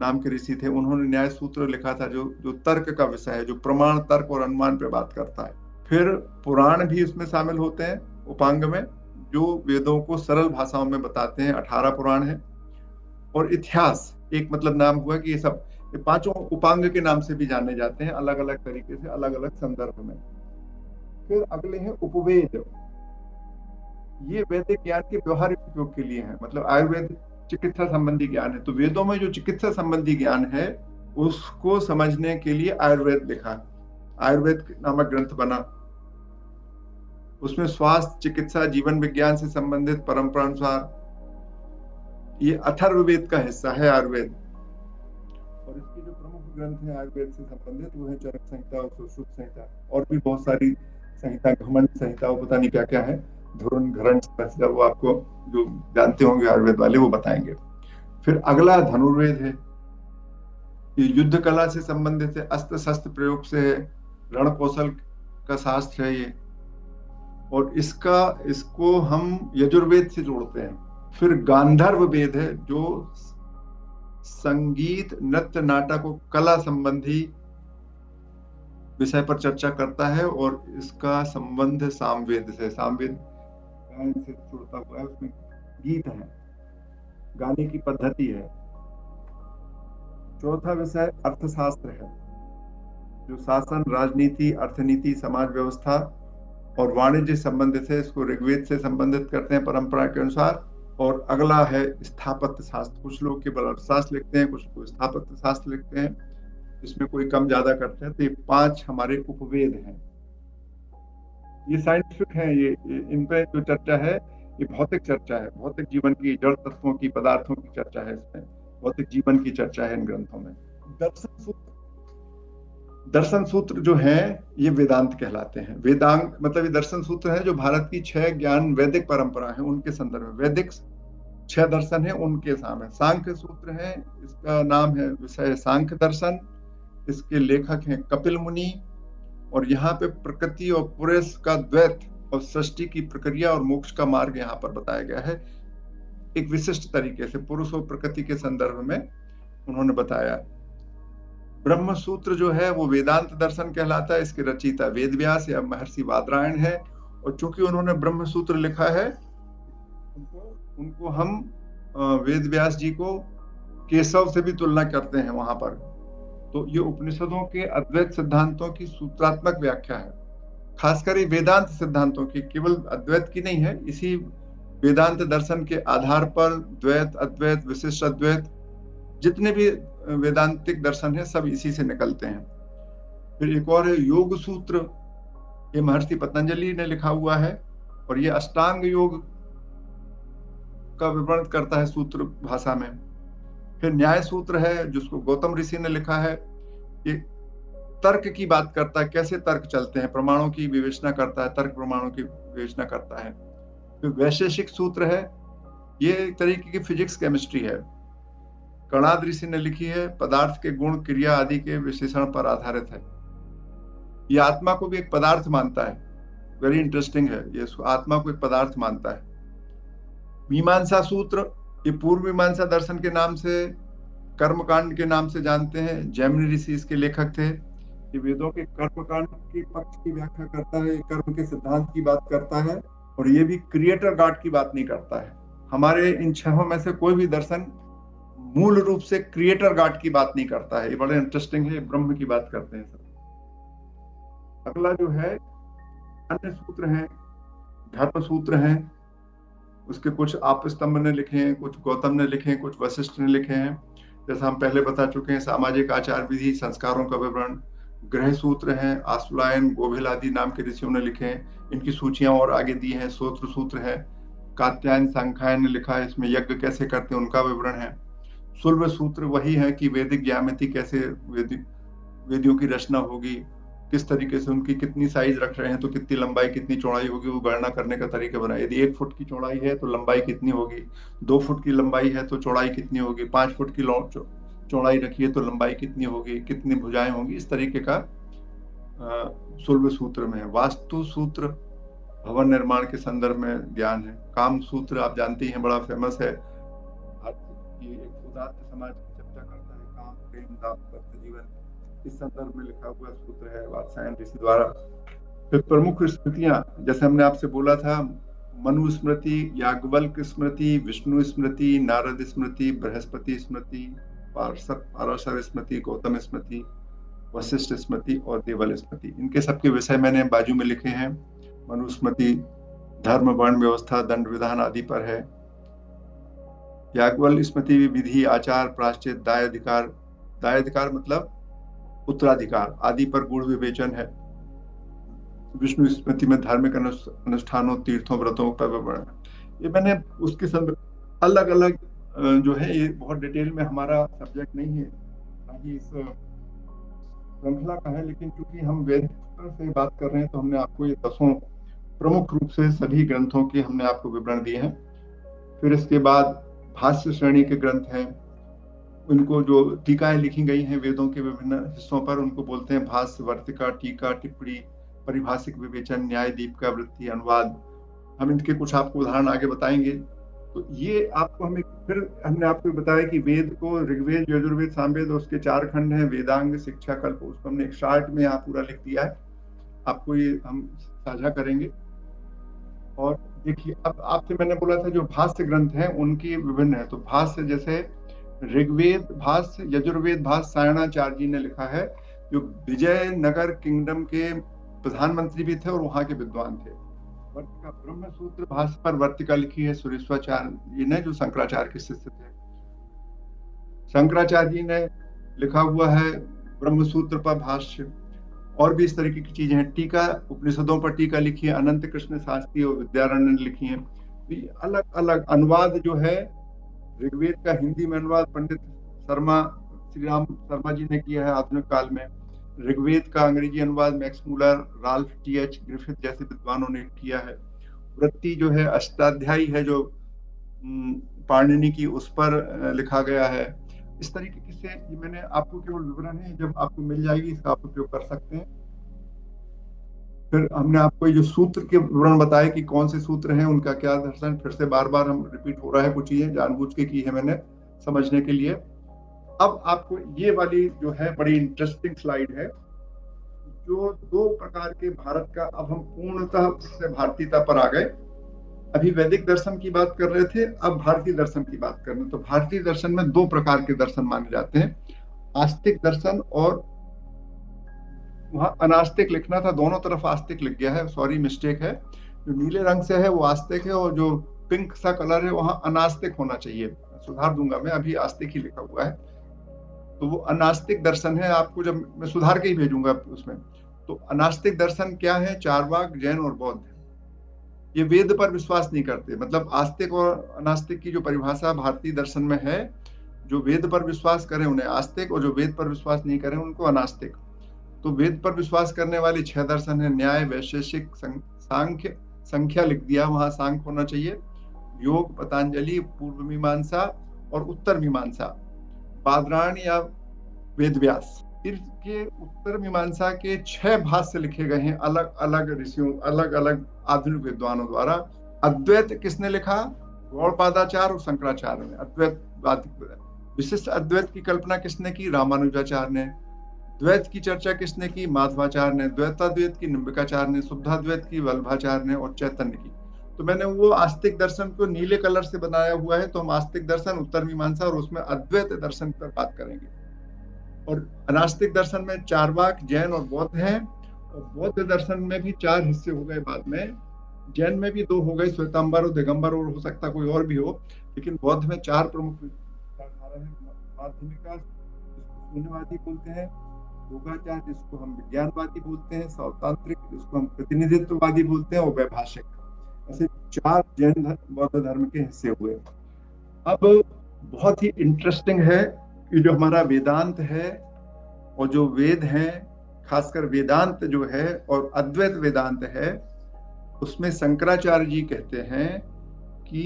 नाम के ऋषि थे, उन्होंने न्याय सूत्र लिखा था, जो तर्क का विषय है, जो प्रमाण, तर्क और अनुमान पे बात करता है। फिर पुराण भी इसमें शामिल होते हैं उपांग में, जो वेदों को सरल भाषाओं में बताते हैं, 18 पुराण है। और इतिहास एक मतलब नाम हुआ कि ये सब, ये पांचों उपांग के नाम से भी जाने जाते हैं, अलग अलग तरीके से, अलग अलग संदर्भ में। फिर अगले हैं उपवेद, ये वैदिक ज्ञान के व्यवहारिक उपयोग के लिए है, मतलब आयुर्वेद चिकित्सा संबंधी ज्ञान है। तो वेदों में जो चिकित्सा संबंधी ज्ञान है उसको समझने के लिए आयुर्वेद लिखा, आयुर्वेद नामक ग्रंथ बना। उसमें स्वास्थ्य, चिकित्सा, जीवन विज्ञान से संबंधित परंपरा अनुसार, ये अथर्ववेद का हिस्सा है आयुर्वेद। और इसके जो प्रमुख ग्रंथ हैं आयुर्वेद से संबंधित, वो है चरक संहिता और सुश्रुत संहिता, और भी बहुत सारी संहिता, घमंड संहिता, वो पता नहीं क्या क्या है, धुरन, घरण संहिता, वो आपको जो जानते होंगे आयुर्वेद वाले वो बताएंगे। फिर अगला धनुर्वेद है, ये युद्ध कला से संबंधित है, अस्त्र शस्त्र प्रयोग से है, रण कौशल का शास्त्र है ये। और इसको हम यजुर्वेद से जोड़ते हैं। फिर गांधर्व वेद है, जो संगीत, नृत्य, नाटक और कला संबंधी विषय पर चर्चा करता है, और इसका संबंध सामवेद से, सामवेद गायन से जुड़ता हुआ है, उसमें गीत है, गाने की पद्धति है। चौथा विषय अर्थशास्त्र है, जो शासन, राजनीति, अर्थनीति, समाज व्यवस्था और वाणिज्य संबंधित है, इसको ऋग्वेद से संबंधित करते हैं परंपरा के अनुसार। और अगला है स्थापत्य शास्त्र, कुछ लोग केवल अर्थशास्त्र लिखते हैं, कुछ लोग स्थापत्य शास्त्र लिखते हैं, इसमें कोई कम ज्यादा करते हैं। तो ये 5 हमारे उपवेद हैं। ये साइंटिफिक है, ये इन पे जो चर्चा है ये भौतिक चर्चा है, भौतिक जीवन की, जड़ तत्वों की, पदार्थों की चर्चा है, इसमें भौतिक जीवन की चर्चा है इन ग्रंथों में। दर्शन सूत्र, दर्शन सूत्र जो है ये वेदांत कहलाते हैं। वेदांग मतलब ये दर्शन सूत्र है जो भारत की 6 ज्ञान वैदिक परंपरा है उनके संदर्भ में, वैदिक 6 दर्शन है उनके सामने। सांख्य सूत्र है, इसका नाम है विषय सांख्य दर्शन, इसके लेखक हैं कपिल मुनि। और यहाँ पे प्रकृति और पुरुष का द्वैत और सृष्टि की प्रक्रिया और मोक्ष का मार्ग यहाँ पर बताया गया है एक विशिष्ट तरीके से, पुरुष और प्रकृति के संदर्भ में उन्होंने बताया। ब्रह्म सूत्र जो है वो वेदांत दर्शन कहलाता है, इसके रचयिता वेदव्यास या महर्षि बादरायण है। और चूंकि उन्होंने ब्रह्म सूत्र लिखा है, उनको हम वेदव्यास जी को केशव से भी तुलना करते हैं वहां पर। तो ये उपनिषदों के अद्वैत सिद्धांतों की सूत्रात्मक व्याख्या है, खासकर ये वेदांत सिद्धांतों की, केवल अद्वैत की नहीं है। इसी वेदांत दर्शन के आधार पर द्वैत, अद्वैत, विशिष्ट अद्वैत, जितने भी वेदांतिक दर्शन है सब इसी से निकलते हैं। फिर एक और है योग सूत्र, ये महर्षि पतंजलि ने लिखा हुआ है, और ये अष्टांग योग का विवरण करता है सूत्र भाषा में। फिर न्याय सूत्र है जिसको गौतम ऋषि ने लिखा है, ये तर्क की बात करता है, कैसे तर्क चलते हैं, प्रमाणों की विवेचना करता है, तर्क प्रमाणों की विवेचना करता है। फिर वैशेषिक सूत्र है, ये एक तरीके की फिजिक्स केमिस्ट्री है, कणाद ऋषि ने लिखी है, पदार्थ के गुण क्रिया आदि के विश्लेषण पर आधारित है। ये आत्मा को भी एक पदार्थ मानता है, वेरी इंटरेस्टिंग है, ये आत्मा को एक पदार्थ मानता है। मीमांसा सूत्र, ये पूर्व मीमांसा दर्शन के नाम से, कर्मकांड के नाम से जानते हैं, जैमिनी ऋषि इसके लेखक थे। ये वेदों के कर्मकांड के पक्ष की व्याख्या करता है, कर्म के सिद्धांत की बात करता है, और ये भी क्रिएटर गॉड की बात नहीं करता है। हमारे इन छहों में से कोई भी दर्शन मूल रूप से क्रिएटर गॉड की बात नहीं करता है, ये बड़े इंटरेस्टिंग है, ब्रह्म की बात करते हैं सब। अगला जो है अन्य सूत्र हैं, धर्म सूत्र हैं, उसके कुछ आपस्तंभ ने लिखे हैं, कुछ गौतम ने लिखे हैं, कुछ वशिष्ठ ने लिखे हैं। जैसा हम पहले बता चुके हैं, सामाजिक आचार विधि, संस्कारों का विवरण। ग्रह सूत्र हैं, आशुलायन, गोभिल आदि नाम के ऋषियों ने लिखे हैं, इनकी सूचियां और आगे दी हैं। सोत्र सूत्र है, कात्यायन सांख्यायन ने लिखा है, इसमें यज्ञ कैसे करते हैं उनका विवरण है। सुल्भ सूत्र वही है कि वैदिक ज्यामिति कैसे वेदियों की रचना होगी, किस तरीके से उनकी कितनी साइज रख रहे हैं तो कितनी लंबाई कितनी चौड़ाई होगी, वो गणना करने का तरीका बनाए। यदि 1 फुट की चौड़ाई है तो लंबाई कितनी होगी, 2 फुट की लंबाई है तो चौड़ाई कितनी होगी, 5 फुट की चौड़ाई रखी है तो लंबाई कितनी होगी, कितनी भुजाएं होंगी, इस तरीके का सुल्भ सूत्र में है। वास्तु सूत्र भवन निर्माण के संदर्भ में ज्ञान है। काम सूत्र आप जानते हैं, बड़ा फेमस है, एक उदात्त समाज की चर्चा करता है, काम प्रेम दाम्पत्य जीवन, इस संदर्भ में लिखा हुआ सूत्र है वात्सायन ऋषि द्वारा। फिर प्रमुख स्मृतियां, जैसे हमने आपसे बोला था, मनु स्मृति, याज्ञवल्क्य स्मृति, विष्णु स्मृति, नारद स्मृति, बृहस्पति स्मृति, पाराशर स्मृति, गौतम स्मृति, वशिष्ठ स्मृति और देवल स्मृति, इनके सबके विषय मैंने बाजू में लिखे हैं। मनु स्मृति धर्म वर्ण व्यवस्था दंड विधान आदि पर है। याज्ञवल्क्य स्मृति विधि आचार प्रायश्चित दाय अधिकार मतलब उत्तराधिकार आदि पर गुण विवेचन है। विष्णु स्मृति में धार्मिक अनुष्ठानों तीर्थों व्रतों पर विवरण है। ये मैंने उसके संदर्भ अलग अलग जो है, ये बहुत डिटेल में हमारा सब्जेक्ट नहीं है, बाकी इस श्रृंखला का है, लेकिन चूंकि हम वेद से बात कर रहे हैं तो हमने आपको ये 10 प्रमुख रूप से सभी ग्रंथों के हमने आपको विवरण दिए हैं। फिर इसके बाद भाष्य श्रेणी के ग्रंथ हैं, उनको जो टीकाएं लिखी गई हैं वेदों के विभिन्न हिस्सों पर, उनको बोलते हैं भाष्य, वर्तिका, टीका, टिप्पणी, परिभाषिक विवेचन, न्याय दीपिका, वृत्ति, अनुवाद। हम इनके कुछ आपको उदाहरण आगे बताएंगे। तो ये आपको हमने आपको बताया कि वेद को ऋग्वेद, यजुर्वेद, सामवेद, उसके 4 खंड हैं, वेदांग, शिक्षा, कल्प, उसको हमने एक शार्ट में यहाँ पूरा लिख दिया है, आपको ये हम साझा करेंगे। और देखिए, अब आपसे मैंने बोला था जो भाष्य ग्रंथ हैं उनकी विभिन्न है, तो भाष्य जैसे ऋग्वेद भाष्य, यजुर्वेद भाष्य सायणाचार्य जी ने लिखा है, जो विजयनगर किंगडम के प्रधानमंत्री भी थे और वहां के विद्वान थे। वर्तिका ब्रह्म सूत्र भाष्य पर वर्तिका लिखी है सुरेश्वराचार्य जी ने, जो शंकराचार्य के शिष्य थे। शंकराचार्य जी ने लिखा हुआ है ब्रह्म सूत्र पर भाष्य, और भी इस तरीके की चीजें हैं। टीका, उपनिषदों पर टीका लिखी है अनंत कृष्ण शास्त्री और विद्यारण्य ने लिखी है। अलग अलग अनुवाद जो है, ऋग्वेद का हिंदी में अनुवाद पंडित श्री राम शर्मा जी ने किया है आधुनिक काल में। ऋग्वेद का अंग्रेजी अनुवाद Max Muller, Ralph TH. Griffith जैसे विद्वानों ने किया है। वृत्ति जो है अष्टाध्यायी है, जो पाणिनि की, उस पर लिखा गया है। इस तरीके से ये मैंने आपको केवल विवरण है, जब आपको मिल जाएगी इसका आप उपयोग कर सकते हैं। फिर हमने आपको ये जो सूत्र के विवरण बताए कि कौन से सूत्र हैं, उनका क्या दर्शन, फिर से बार बार हम रिपीट हो रहा है, कुछ चीजें जानबूझ के की है मैंने समझने के लिए। अब आपको ये वाली जो है बड़ी इंटरेस्टिंग स्लाइड है, जो 2 प्रकार के भारत का, अब हम पूर्णतः से भारतीयता पर आ गए। अभी वैदिक दर्शन की बात कर रहे थे, अब भारतीय दर्शन की बात कर रहे हैं। तो भारतीय दर्शन में 2 प्रकार के दर्शन माने जाते हैं, आस्तिक दर्शन और, वहां अनास्तिक लिखना था, दोनों तरफ आस्तिक लिख गया है, सॉरी मिस्टेक है। जो नीले रंग से है वो आस्तिक है, और जो पिंक सा कलर है वहां अनास्तिक होना चाहिए, सुधार दूंगा मैं, अभी आस्तिक ही लिखा हुआ है। तो वो अनास्तिक दर्शन है, आपको जब मैं सुधार के ही भेजूंगा उसमें। तो अनास्तिक दर्शन क्या है? चारवाक, जैन और बौद्ध। ये वेद पर विश्वास नहीं करते। मतलब आस्तिक और अनास्तिक की जो परिभाषा भारतीय दर्शन में है, जो वेद पर विश्वास करें उन्हें आस्तिक, और जो वेद पर विश्वास नहीं करें उनको अनास्तिक। तो वेद पर विश्वास करने वाले 6 दर्शन है, न्याय, वैशेषिक, सांख्य, संख्या लिख दिया, वहां सांख्य होना चाहिए, योग, पतंजलि, पूर्व मीमांसा और उत्तर मीमांसा, बादरायण या वेदव्यास। इसके उत्तर मीमांसा के 6 भाष्य लिखे गए हैं अलग अलग ऋषियों, अलग अलग आधुनिक विद्वानों द्वारा। अद्वैत किसने लिखा? गौड़पादाचार्य और शंकराचार्य ने अद्वैत। विशिष्ट अद्वैत की कल्पना किसने की? रामानुजाचार्य ने। द्वैत की चर्चा किसने की? माधवाचार्य ने। द्वैताद्वैत की निम्बिकाचार्य ने। शुद्धाद्वैत की वल्लभाचार्य ने और चैतन्य की। तो मैंने वो आस्तिक दर्शन को नीले कलर से बनाया हुआ है, तो हम आस्तिक दर्शन, उत्तर मीमांसा और उसमें अद्वैत दर्शन पर बात करेंगे। और अनास्तिक दर्शन में चार्वाक, जैन और बौद्ध हैं, और बौद्ध दर्शन में भी 4 हिस्से हो गए बाद में। जैन में भी 2 हो गए, श्वेतांबर और दिगंबर, और हो सकता कोई और भी हो, लेकिन बौद्ध में 4 प्रमुख विचारधारा है। माध्यमिका जिसको शून्यवादी बोलते हैं, योगाचार जिसको हम विज्ञानवादी बोलते हैं, सौतांत्रिक जिसको हम प्रतिनिधित्ववादी बोलते हैं, और वैभाषिक। ऐसे 4 जैन बौद्ध धर्म के हिस्से हुए। अब बहुत ही इंटरेस्टिंग है कि जो हमारा वेदांत है और जो वेद हैं, खासकर वेदांत जो है और अद्वैत वेदांत है, उसमें शंकराचार्य जी कहते हैं कि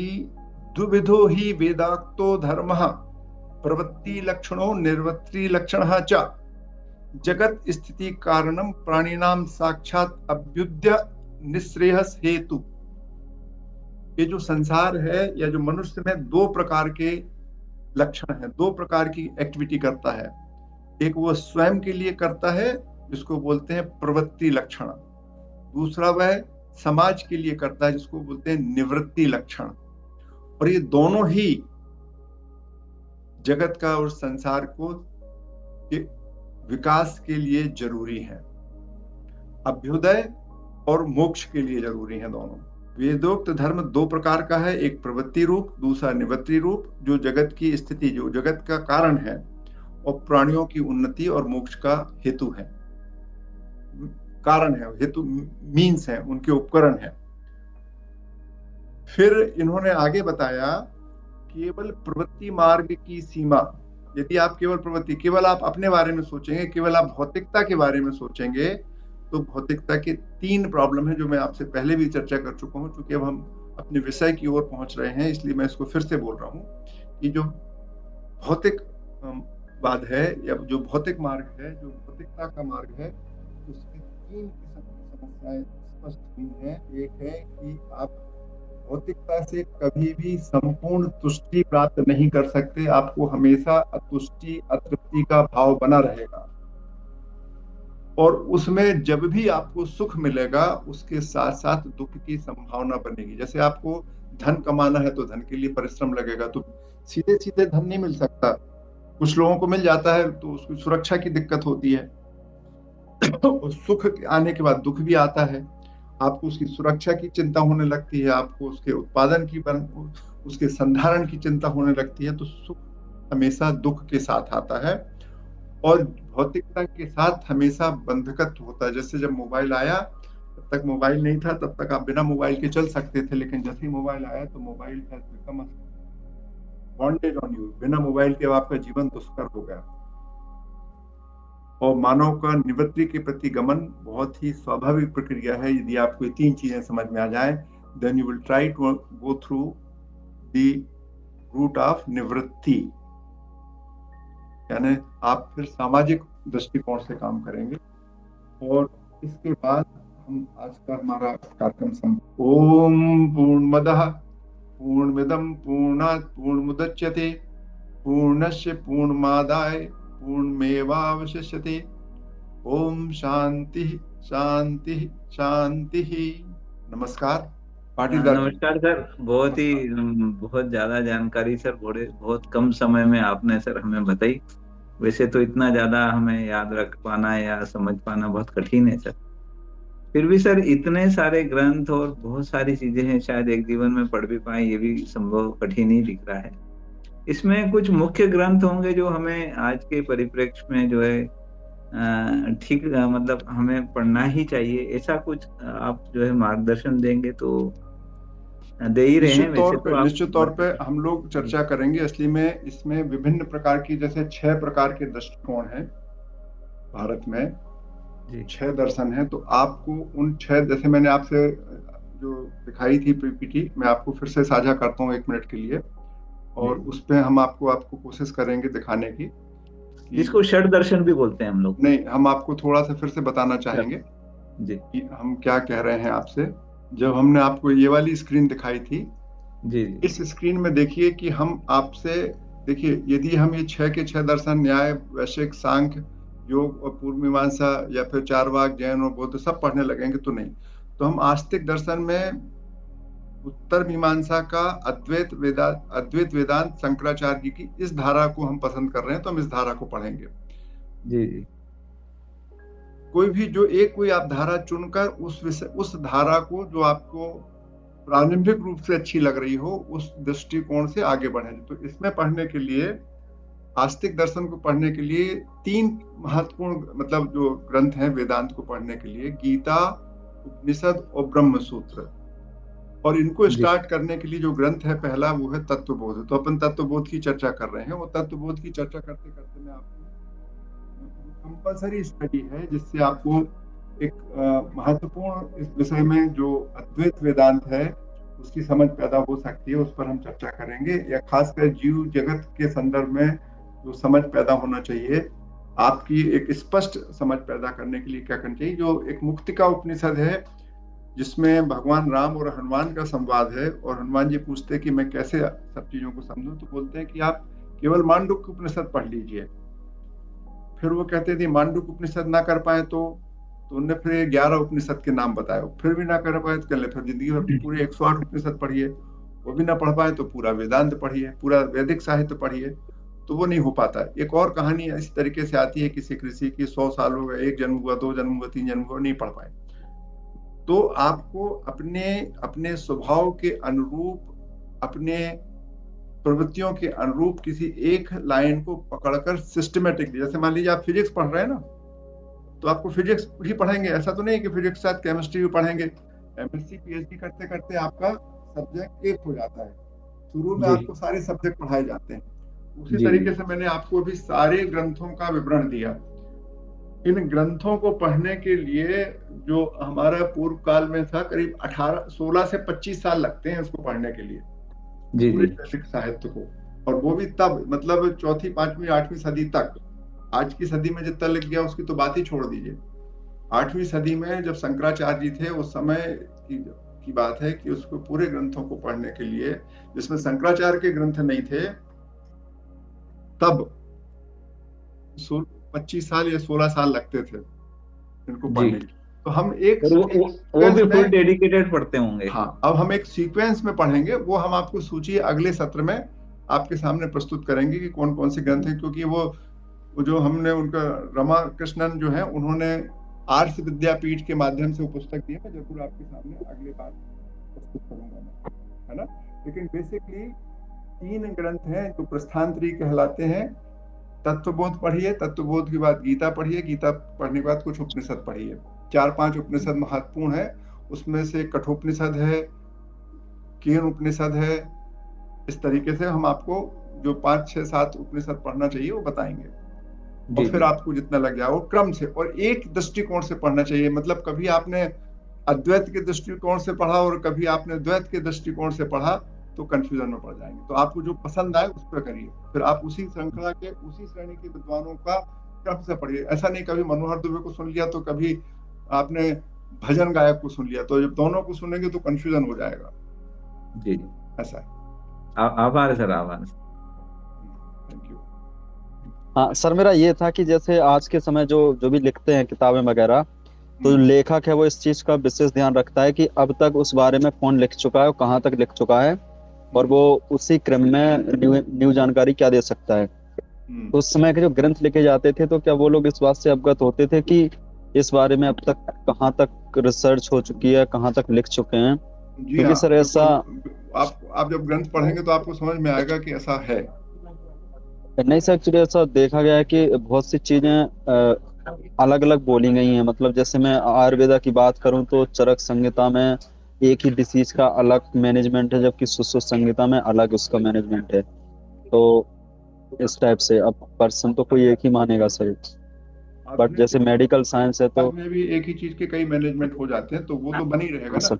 द्विविधो ही वेदाक्तो धर्मः प्रवृत्ति लक्षणों निर्वृत्ति लक्षणः च जगत स्थिति कारणम प्राणिनाम साक्षात अभ्युदय निश्रेयस हेतु। ये जो संसार है या जो मनुष्य में 2 प्रकार के लक्षण है, 2 प्रकार की एक्टिविटी करता है। एक वो स्वयं के लिए करता है जिसको बोलते हैं प्रवृत्ति लक्षण, दूसरा वह समाज के लिए करता है जिसको बोलते हैं निवृत्ति लक्षण। और ये दोनों ही जगत का और संसार को विकास के लिए जरूरी है, अभ्युदय और मोक्ष के लिए जरूरी है दोनों। वेदोक्त धर्म 2 प्रकार का है, एक प्रवृत्ति रूप, दूसरा निवृत्ति रूप, जो जगत की स्थिति, जो जगत का कारण है और प्राणियों की उन्नति और मोक्ष का हेतु है, कारण है, हेतु मीन्स है, उनके उपकरण है। फिर इन्होंने आगे बताया केवल प्रवृत्ति मार्ग की सीमा, यदि आप केवल प्रवृत्ति, केवल आप अपने बारे में सोचेंगे, केवल आप भौतिकता के बारे में सोचेंगे, तो भौतिकता के 3 प्रॉब्लम है जो मैं आपसे पहले भी चर्चा कर चुका हूं। चूंकि अब हम अपने विषय की ओर पहुंच रहे हैं, इसलिए मैं इसको फिर से बोल रहा हूं कि जो भौतिक वाद है या जो भौतिक मार्ग है, जो भौतिकता का मार्ग है, उसकी 3 किस्म की समस्याएं स्पष्ट हुई हैं। एक है कि आप भौतिकता से कभी भी संपूर्ण तुष्टि प्राप्त नहीं कर सकते, आपको हमेशा अतुष्टि, अतृप्ति का भाव बना रहेगा, और उसमें जब भी आपको सुख मिलेगा उसके साथ साथ दुख की संभावना बनेगी। जैसे आपको धन कमाना है तो धन के लिए परिश्रम लगेगा, तो सीधे सीधे धन नहीं मिल सकता, कुछ लोगों को मिल जाता है तो उसकी सुरक्षा की दिक्कत होती है। और सुख आने के बाद दुख भी आता है, आपको उसकी सुरक्षा की चिंता होने लगती है, आपको उसके उत्पादन की, उसके संधारण की चिंता होने लगती है। तो सुख हमेशा दुख के साथ आता है, और भौतिकता के साथ हमेशा बंधकत्व होता है। जैसे जब मोबाइल आया, तब तक मोबाइल नहीं था, तब तक आप बिना मोबाइल के चल सकते थे, लेकिन जैसे ही मोबाइल आया तो mobile has become bonded on you. बिना मोबाइल के आपका जीवन दुष्कर हो गया। और मानव का निवृत्ति के प्रति गमन बहुत ही स्वाभाविक प्रक्रिया है। यदि आपको ये 3 चीजें समझ में आ जाए, then you will try to go through the route of निवृत्ति, यानी आप फिर सामाजिक दृष्टिकोण से काम करेंगे। और इसके बाद हम आज का हमारा कार्यक्रम ओम पूर्णमदः पूर्णमिदं पूर्णात् पूर्णमुदच्यते पूर्णस्य पूर्णमादाय पूर्णमेवावशिष्यते। ओम शांति शांति शांति। नमस्कार पाटीदार। नमस्कार सर, बहुत ज्यादा जानकारी सर, बहुत कम समय में आपने सर हमें बताई। वैसे तो इतना ज्यादा हमें याद रख पाना या समझ पाना बहुत कठिन है सर, फिर भी सर इतने सारे ग्रंथ और बहुत सारी चीजें हैं, शायद एक जीवन में पढ़ भी पाए ये भी संभव कठिन ही दिख रहा है। इसमें कुछ मुख्य ग्रंथ होंगे जो हमें आज के परिप्रेक्ष्य में जो है ठीक मतलब हमें पढ़ना ही चाहिए, ऐसा कुछ आप जो है मार्गदर्शन देंगे तो दे ही रहे हैं वैसे तो आप। निश्चित तौर पे हम लोग चर्चा करेंगे। असली में इसमें विभिन्न प्रकार की, जैसे 6 प्रकार के दृष्टिकोण हैं भारत में, जी 6 दर्शन हैं। तो आपको उन 6, जैसे मैंने आपसे जो दिखाई थी पीपीटी, मैं आपको फिर से साझा करता हूँ 1 मिनट के लिए, और जी। उस पे हम आपको कोशिश करेंगे दिखाने की कि जिसको षड दर्शन भी बोलते हैं हम लोग। नहीं, हम आपको थोड़ा सा फिर से बताना चाहेंगे जी कि हम क्या कह रहे हैं आपसे। जब हमने आपको ये वाली स्क्रीन दिखाई थी, जी जी इस स्क्रीन में देखिए कि हम आपसे, देखिए यदि हम ये 6 के 6 दर्शन, न्याय, वैशेषिक, सांख्य, योग और पूर्व मीमांसा, या फिर चारवाक, जैन और बौद्ध सब पढ़ने लगेंगे तो नहीं। तो हम आस्तिक दर्शन में उत्तर मीमांसा का अद्वैत वेदांत शंकराचार्य जी की इस धारा को हम पसंद कर रहे हैं, तो हम इस धारा को पढ़ेंगे। जी जी। कोई भी कोई आप धारा चुनकर उस धारा को जो आपको प्रारंभिक रूप से अच्छी लग रही हो, उस दृष्टिकोण से आगे बढ़ें। तो इसमें पढ़ने के लिए, आस्तिक दर्शन को पढ़ने के लिए 3 महत्वपूर्ण, मतलब जो ग्रंथ हैं वेदांत को पढ़ने के लिए, गीता, उपनिषद और ब्रह्म सूत्र। और इनको स्टार्ट करने के लिए जो ग्रंथ है पहला, वो है तत्वबोध। तो अपन तत्वबोध की चर्चा कर रहे हैं। वो तत्वबोध की चर्चा करते करते मैं आपको, कंपल्सरी स्टडी है जिससे आपको एक महत्वपूर्ण इस विषय में जो अद्वैत वेदांत है उसकी समझ पैदा हो सकती है। उस पर हम चर्चा करेंगे, या खासकर जीव जगत के संदर्भ में जो समझ पैदा होना चाहिए, आपकी एक स्पष्ट समझ पैदा करने के लिए क्या करना चाहिए। जो एक मुक्तिका उपनिषद है जिसमें भगवान राम और हनुमान का संवाद है, और हनुमान जी पूछते हैं कि मैं कैसे सब चीजों को समझूं, तो बोलते हैं कि आप केवल मांडुक्य उपनिषद पढ़ लीजिए। फिर वो कहते थे मांडुक्य उपनिषद ना कर पाए तो उन्होंने फिर 11 उपनिषद के नाम बताए। फिर भी ना कर पाए तो कहले फिर जिंदगी भर पूरे 108 उपनिषद पढ़िए। वो भी ना पढ़ पाए तो पूरा वेदांत पढ़िए, पूरा वैदिक साहित्य पढ़िए। तो वो नहीं हो पाता। एक और कहानी इस तरीके से आती है, किसी कृषि की 100 साल हो गए, 1 जन्म हुआ, 2 जन्म हुआ, 3 जन्म हुआ, नहीं पढ़ पाए। तो आपको अपने स्वभाव के अनुरूप, अपने प्रवृत्तियों के अनुरूप किसी एक लाइन को पकड़कर सिस्टमेटिकली, जैसे मान लीजिए आप फिजिक्स पढ़ रहे हैं ना, तो आपको फिजिक्स ही पढ़ेंगे। ऐसा तो नहीं कि फिजिक्स के साथ केमिस्ट्री भी पढ़ेंगे। एमएससी पीएचडी करते करते आपका सब्जेक्ट एक हो जाता है। शुरू में आपको सारे सब्जेक्ट पढ़ाए जाते हैं। उसी तरीके से मैंने आपको अभी सारे ग्रंथों का विवरण दिया। इन ग्रंथों को पढ़ने के लिए जो हमारा पूर्व काल में था, करीब 16 से 25 साल लगते हैं इसको पढ़ने के लिए, पूरे वैदिक साहित्य को। और वो भी तब, मतलब 4वीं, 5वीं, 8वीं सदी तक। आज की सदी में जितना लग गया उसकी तो बात ही छोड़ दीजिए। 8वीं सदी में जब शंकराचार्य जी थे, उस समय की बात है कि उसको पूरे ग्रंथों को पढ़ने के लिए, जिसमें शंकराचार्य के ग्रंथ नहीं थे, तब 25 साल या 16 साल लगते थे इनको पढ़ने के। तो हम वो भी फुल डेडिकेटेड पढ़ते होंगे। हाँ, अब हम एक सीक्वेंस में पढ़ेंगे। वो हम आपको सूची अगले सत्र में आपके सामने प्रस्तुत करेंगे कि कौन कौन से ग्रंथ हैं। क्योंकि वो जो हमने उनका, रमा कृष्णन जो है, उन्होंने आर्ष विद्यापीठ के माध्यम से वो पुस्तक दी है। मैं जरूर आपके सामने अगले बार प्रस्तुत करूंगा मैं, है ना। लेकिन बेसिकली 3 ग्रंथ हैं जो प्रस्थानत्रयी कहलाते हैं। तत्वबोध पढ़िए, तत्वबोध के बाद गीता पढ़िए, गीता पढ़ने के बाद कुछ उपनिषद पढ़िए। 4-5 उपनिषद महत्वपूर्ण है। उसमें से कठोपनिषद है, केन उपनिषद है। इस तरीके से हम आपको जो 5, 6, 7 उपनिषद पढ़ना चाहिए वो बताएंगे। और फिर आपको जितना लग जाए वो क्रम से और एक दृष्टिकोण से पढ़ना चाहिए। मतलब कभी आपने अद्वैत के दृष्टिकोण से पढ़ा और कभी आपने द्वैत के दृष्टिकोण से पढ़ा तो कंफ्यूजन में पड़ जाएंगे। तो आपको जो पसंद आए उस पर करिए। फिर आप उसी श्रृंखला के, उसी श्रेणी के विद्वानों का क्रम से पढ़िए। ऐसा नहीं कभी मनोहर दुबे को सुन लिया तो कभी आपने भजन गायक को सुन लिया। तो जब दोनों को सुनेंगे तो कंफ्यूजन हो जाएगा। जी, ऐसा है। आभार सर, आभार। Thank you. हाँ सर, मेरा ये था कि जैसे आज के समय जो भी लिखते हैं किताबें वगैरह, तो जो लेखक है वो इस चीज का विशेष ध्यान रखता है कि अब तक उस बारे में कौन लिख चुका है और कहाँ तक लिख चुका है, और वो उसी क्रम में न्यू जानकारी क्या दे सकता है। तो उस समय के जो ग्रंथ लिखे जाते थे, तो क्या वो लोग इस बात से अवगत होते थे कि इस बारे में अब तक कहाँ तक रिसर्च हो चुकी है, कहाँ तक लिख चुके हैं? क्योंकि सर ऐसा, आप जब ग्रंथ पढ़ेंगे तो आपको समझ में आएगा कि ऐसा है। नहीं सर, एक्चुअली ऐसा देखा गया है कि बहुत सी चीजें अलग अलग बोली गई हैं। मतलब जैसे मैं आयुर्वेदा की बात करूं तो चरक संहिता में एक ही डिसीज का अलग मैनेजमेंट है, जबकि सुश्रुत संहिता में अलग उसका मैनेजमेंट है। तो इस टाइप से अब पर्सन तो कोई एक ही मानेगा सर, बट जैसे मेडिकल साइंस है तो में भी एक ही चीज के कई मैनेजमेंट हो जाते हैं, तो वो तो बनी रहेगा ना।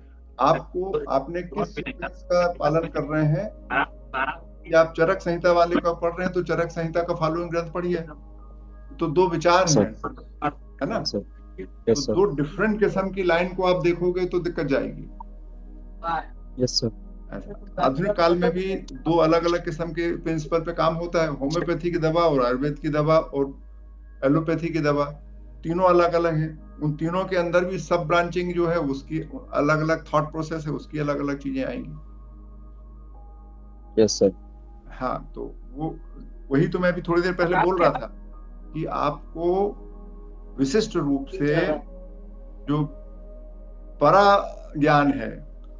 आपने किस सीक्वेंस का पालन कर रहे हैं, कि आप चरक संहिता वाले का पढ़ रहे हैं तो चरक संहिता का फॉलोइंग ग्रंथ पढ़िए, तो दो विचार हैं, है ना। तो दो डिफरेंट किस्म की लाइन को आप देखोगे तो दिक्कत जाएगी। Yes sir. आधुनिक काल में भी दो अलग अलग किस्म के प्रिंसिपल पे काम होता है, होम्योपैथी की दवा और आयुर्वेद की दवा और एलोपैथी की दवा, तीनों अलग अलग हैं। उन तीनों के अंदर भी सब ब्रांचिंग जो है उसकी अलग अलग थॉट प्रोसेस है, उसकी अलग अलग चीजें आएंगी। Yes sir. हाँ, तो वो वही तो मैं भी थोड़ी देर पहले बोल रहा था कि आपको विशिष्ट रूप से जो परा ज्ञान है,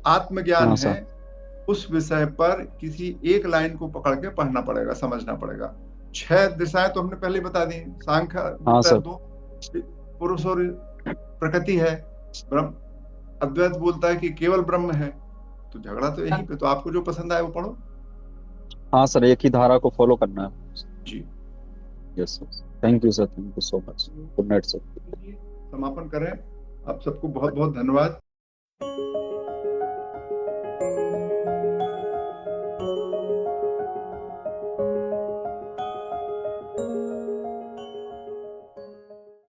आत्मज्ञान है, उस विषय पर किसी एक लाइन को पकड़ के पढ़ना पड़ेगा, समझना पड़ेगा। 6 दिशाएं तो हमने पहले बता दी। सांख्य बोलता है 2 पुरुष और प्रकृति है, ब्रह्म अद्वैत बोलता है कि केवल ब्रह्म है। तो झगड़ा तो यहीं पे। तो आपको जो पसंद आए वो पढ़ो। हाँ सर, एक ही धारा को फॉलो करना है जी। Yes sir, thank you sir, thank you so much. Good night sir. समापन करें। आप सबको बहुत बहुत धन्यवाद।